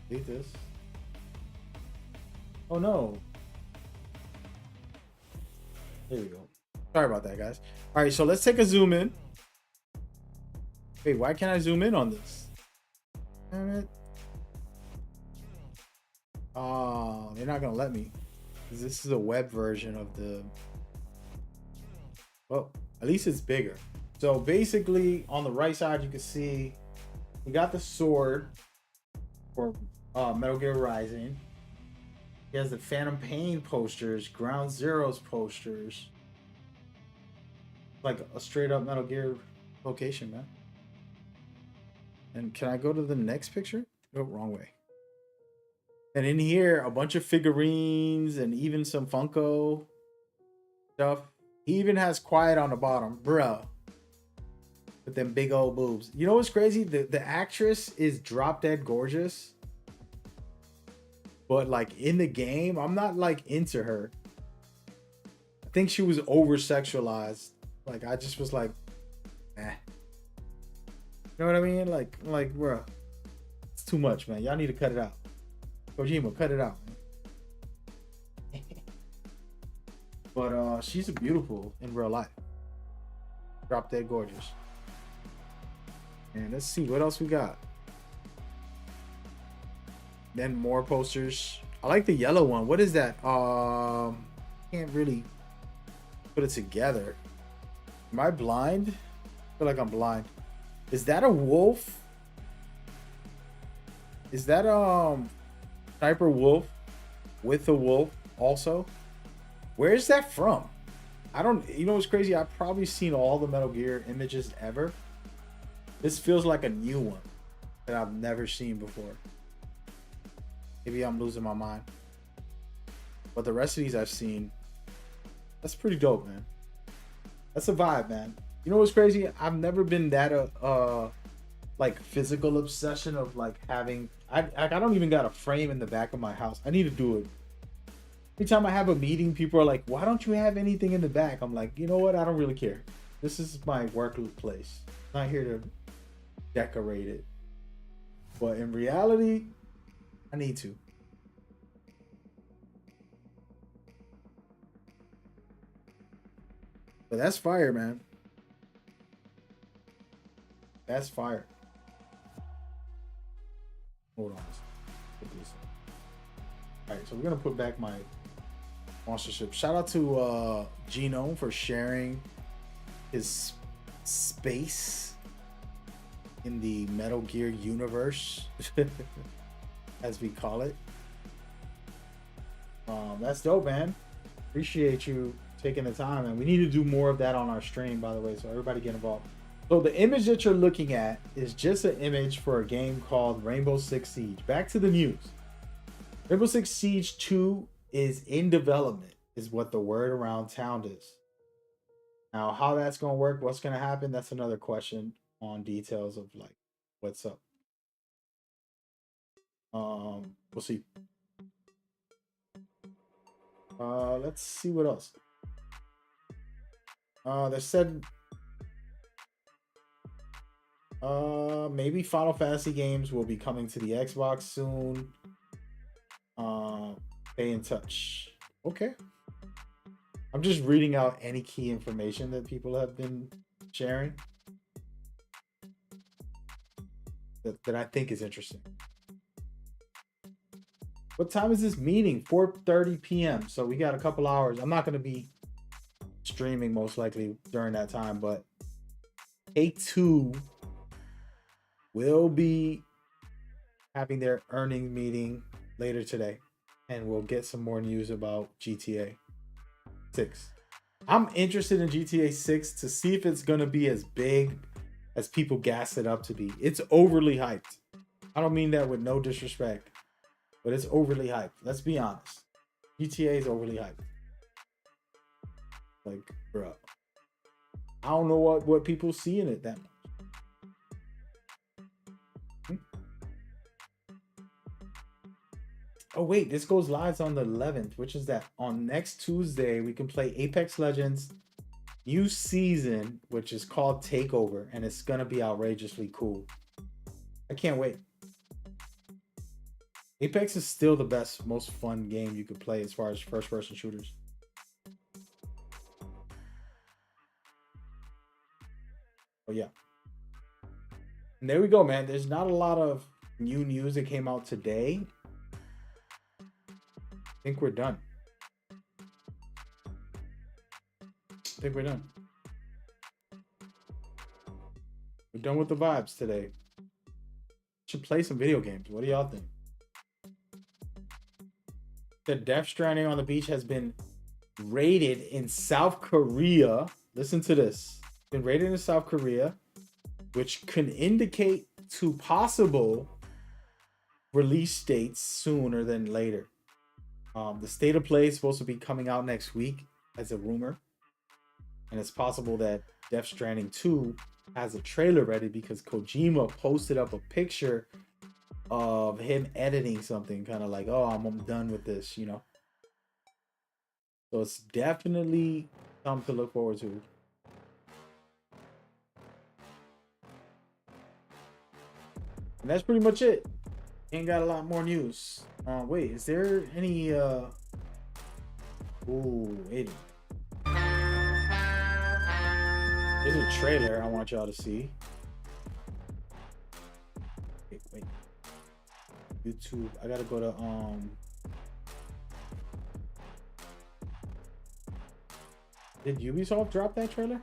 Delete this. Oh no. There we go. Sorry about that, guys. All right, so let's take a zoom in. Wait, why can't I zoom in on this? Damn it. Oh, they're not gonna let me. This is a web version of the. Well, at least it's bigger. So basically, on the right side, you can see we got the sword for Metal Gear Rising. He has the Phantom Pain posters, Ground Zeroes posters. Like a straight up Metal Gear location, man. And can I go to the next picture? Oh, wrong way. And in here, a bunch of figurines and even some Funko stuff. He even has Quiet on the bottom, bruh. With them big old boobs. You know what's crazy? The actress is drop dead gorgeous. But like in the game, I'm not like into her. I think she was over sexualized. Like I just was like, eh. You know what I mean? Like, bro, it's too much, man. Y'all need to cut it out. Kojima, cut it out. Man. But she's beautiful in real life. Drop dead gorgeous. And let's see what else we got. Then more posters. I like the yellow one. What is that? Can't really put it together. Am I blind? I feel like I'm blind. Is that a wolf? Is that sniper wolf with a wolf also? Where's that from? I don't, you know what's crazy? I've probably seen all the Metal Gear images ever. This feels like a new one that I've never seen before. Maybe I'm losing my mind. But the rest of these I've seen, that's pretty dope, man. That's a vibe, man. You know what's crazy? I've never been that like physical obsession of like having. I don't even got a frame in the back of my house. I need to do it. Every time I have a meeting, people are like, "Why don't you have anything in the back?" I'm like, you know what? I don't really care. This is my workplace. I'm not here to decorate it. But in reality, I need to. But that's fire, man. That's fire. Hold on. Put this in. All right, so we're gonna put back my sponsorship. Shout out to Genome for sharing his space in the Metal Gear universe, as we call it. That's dope, man. Appreciate you taking the time, and we need to do more of that on our stream, by the way, so everybody get involved. So the image that you're looking at is just an image for a game called Rainbow Six Siege. Back to the news. Rainbow Six Siege 2 is in development, is what the word around town is. Now, how that's going to work, what's going to happen, that's another question on details of like what's up. We'll see. Let's see what else. They said maybe Final Fantasy games will be coming to the Xbox soon. Stay in touch. Okay. I'm just reading out any key information that people have been sharing that I think is interesting. What time is this meeting? 4:30 p.m. So we got a couple hours. I'm not going to be streaming most likely during that time, but A2 will be having their earnings meeting later today, and we'll get some more news about GTA 6. I'm interested in GTA 6 to see if it's going to be as big as people gas it up to be. It's overly hyped. I don't mean that with no disrespect, but it's overly hyped. Let's be honest. GTA is overly hyped. Like, bro, I don't know what people see in it that much. Oh wait, this goes live on the 11th, which is that on next Tuesday we can play Apex Legends new season, which is called Takeover, and it's gonna be outrageously cool. I can't wait. Apex is still the best, most fun game you could play as far as first-person shooters. Oh yeah. And there we go, man. There's not a lot of new news that came out today. I think we're done. We're done with the vibes today. Should play some video games. What do y'all think? The Death Stranding on the Beach has been rated in South Korea. Listen to this. Been rated in South Korea, which can indicate to possible release dates sooner than later. The State of Play is supposed to be coming out next week as a rumor. And it's possible that Death Stranding 2 has a trailer ready because Kojima posted up a picture of him editing something, kind of like, oh, I'm done with this, you know. So it's definitely something to look forward to. And that's pretty much it. Ain't got a lot more news. Wait, is there any ooh, wait. There's a trailer I want y'all to see. Wait. YouTube. I gotta go to did Ubisoft drop that trailer?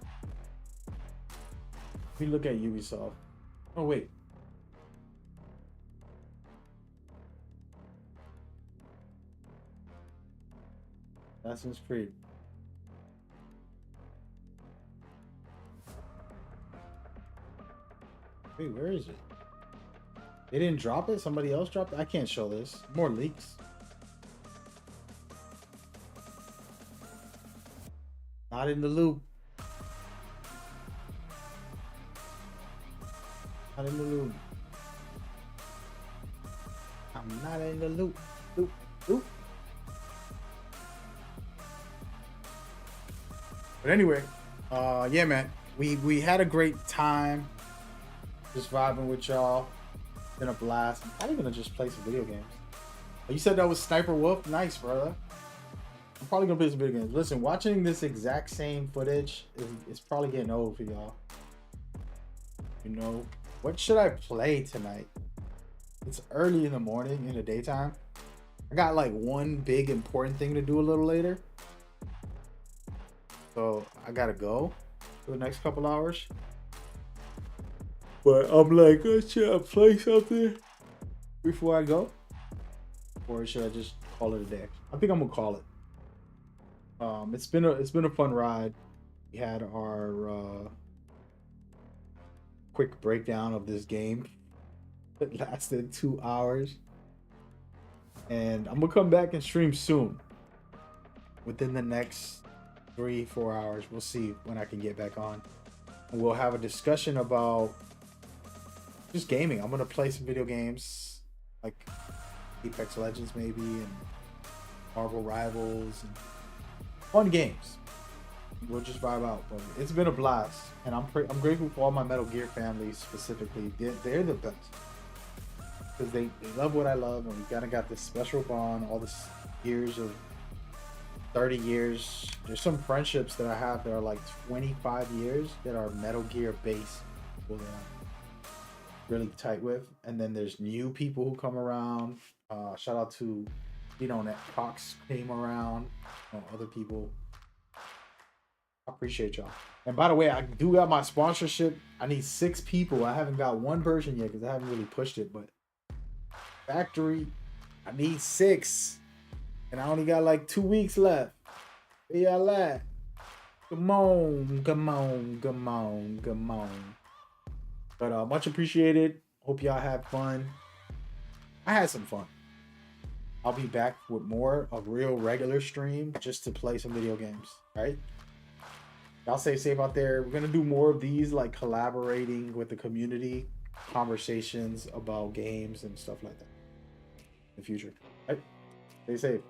Let me look at Ubisoft. Oh wait. Assassin's Creed. Wait, where is it? They didn't drop it? Somebody else dropped it? I can't show this. More leaks. Not in the loop. Not in the loop. I'm not in the loop. Loop. But anyway, yeah, man. We had a great time. Just vibing with y'all. Been a blast. I'm probably gonna just play some video games. You said that was Sniper Wolf? Nice, brother. I'm probably gonna play some video games. Listen, watching this exact same footage is probably getting old for y'all. You know, what should I play tonight? It's early in the morning, in the daytime. I got like one big important thing to do a little later. So I gotta go for the next couple hours. But I'm like, should I play something before I go? Or should I just call it a day? I think I'm gonna call it. It's been a fun ride. We had our quick breakdown of this game. It lasted 2 hours. And I'm gonna come back and stream soon. Within the next 3-4 hours. We'll see when I can get back on. And we'll have a discussion about just gaming. I'm gonna play some video games like Apex Legends maybe, and Marvel Rivals, and fun games. We'll just vibe out. But it's been a blast, and I'm grateful for all my Metal Gear family specifically. They're the best because they love what I love, and we kind of got this special bond. All this years of 30 years. There's some friendships that I have that are like 25 years that are Metal Gear based. People that I'm really tight with, and then there's new people who come around. Shout out to Net Cox came around. Other people. I appreciate y'all. And by the way, I do got my sponsorship. I need 6 people. I haven't got one person yet because I haven't really pushed it. But factory, I need 6, and I only got like 2 weeks left. Where y'all at? Come on. But much appreciated. Hope y'all have fun. I had some fun. I'll be back with more of real regular stream just to play some video games. Right? Y'all stay safe out there. We're gonna do more of these, like collaborating with the community, conversations about games and stuff like that in the future. Right? Stay safe.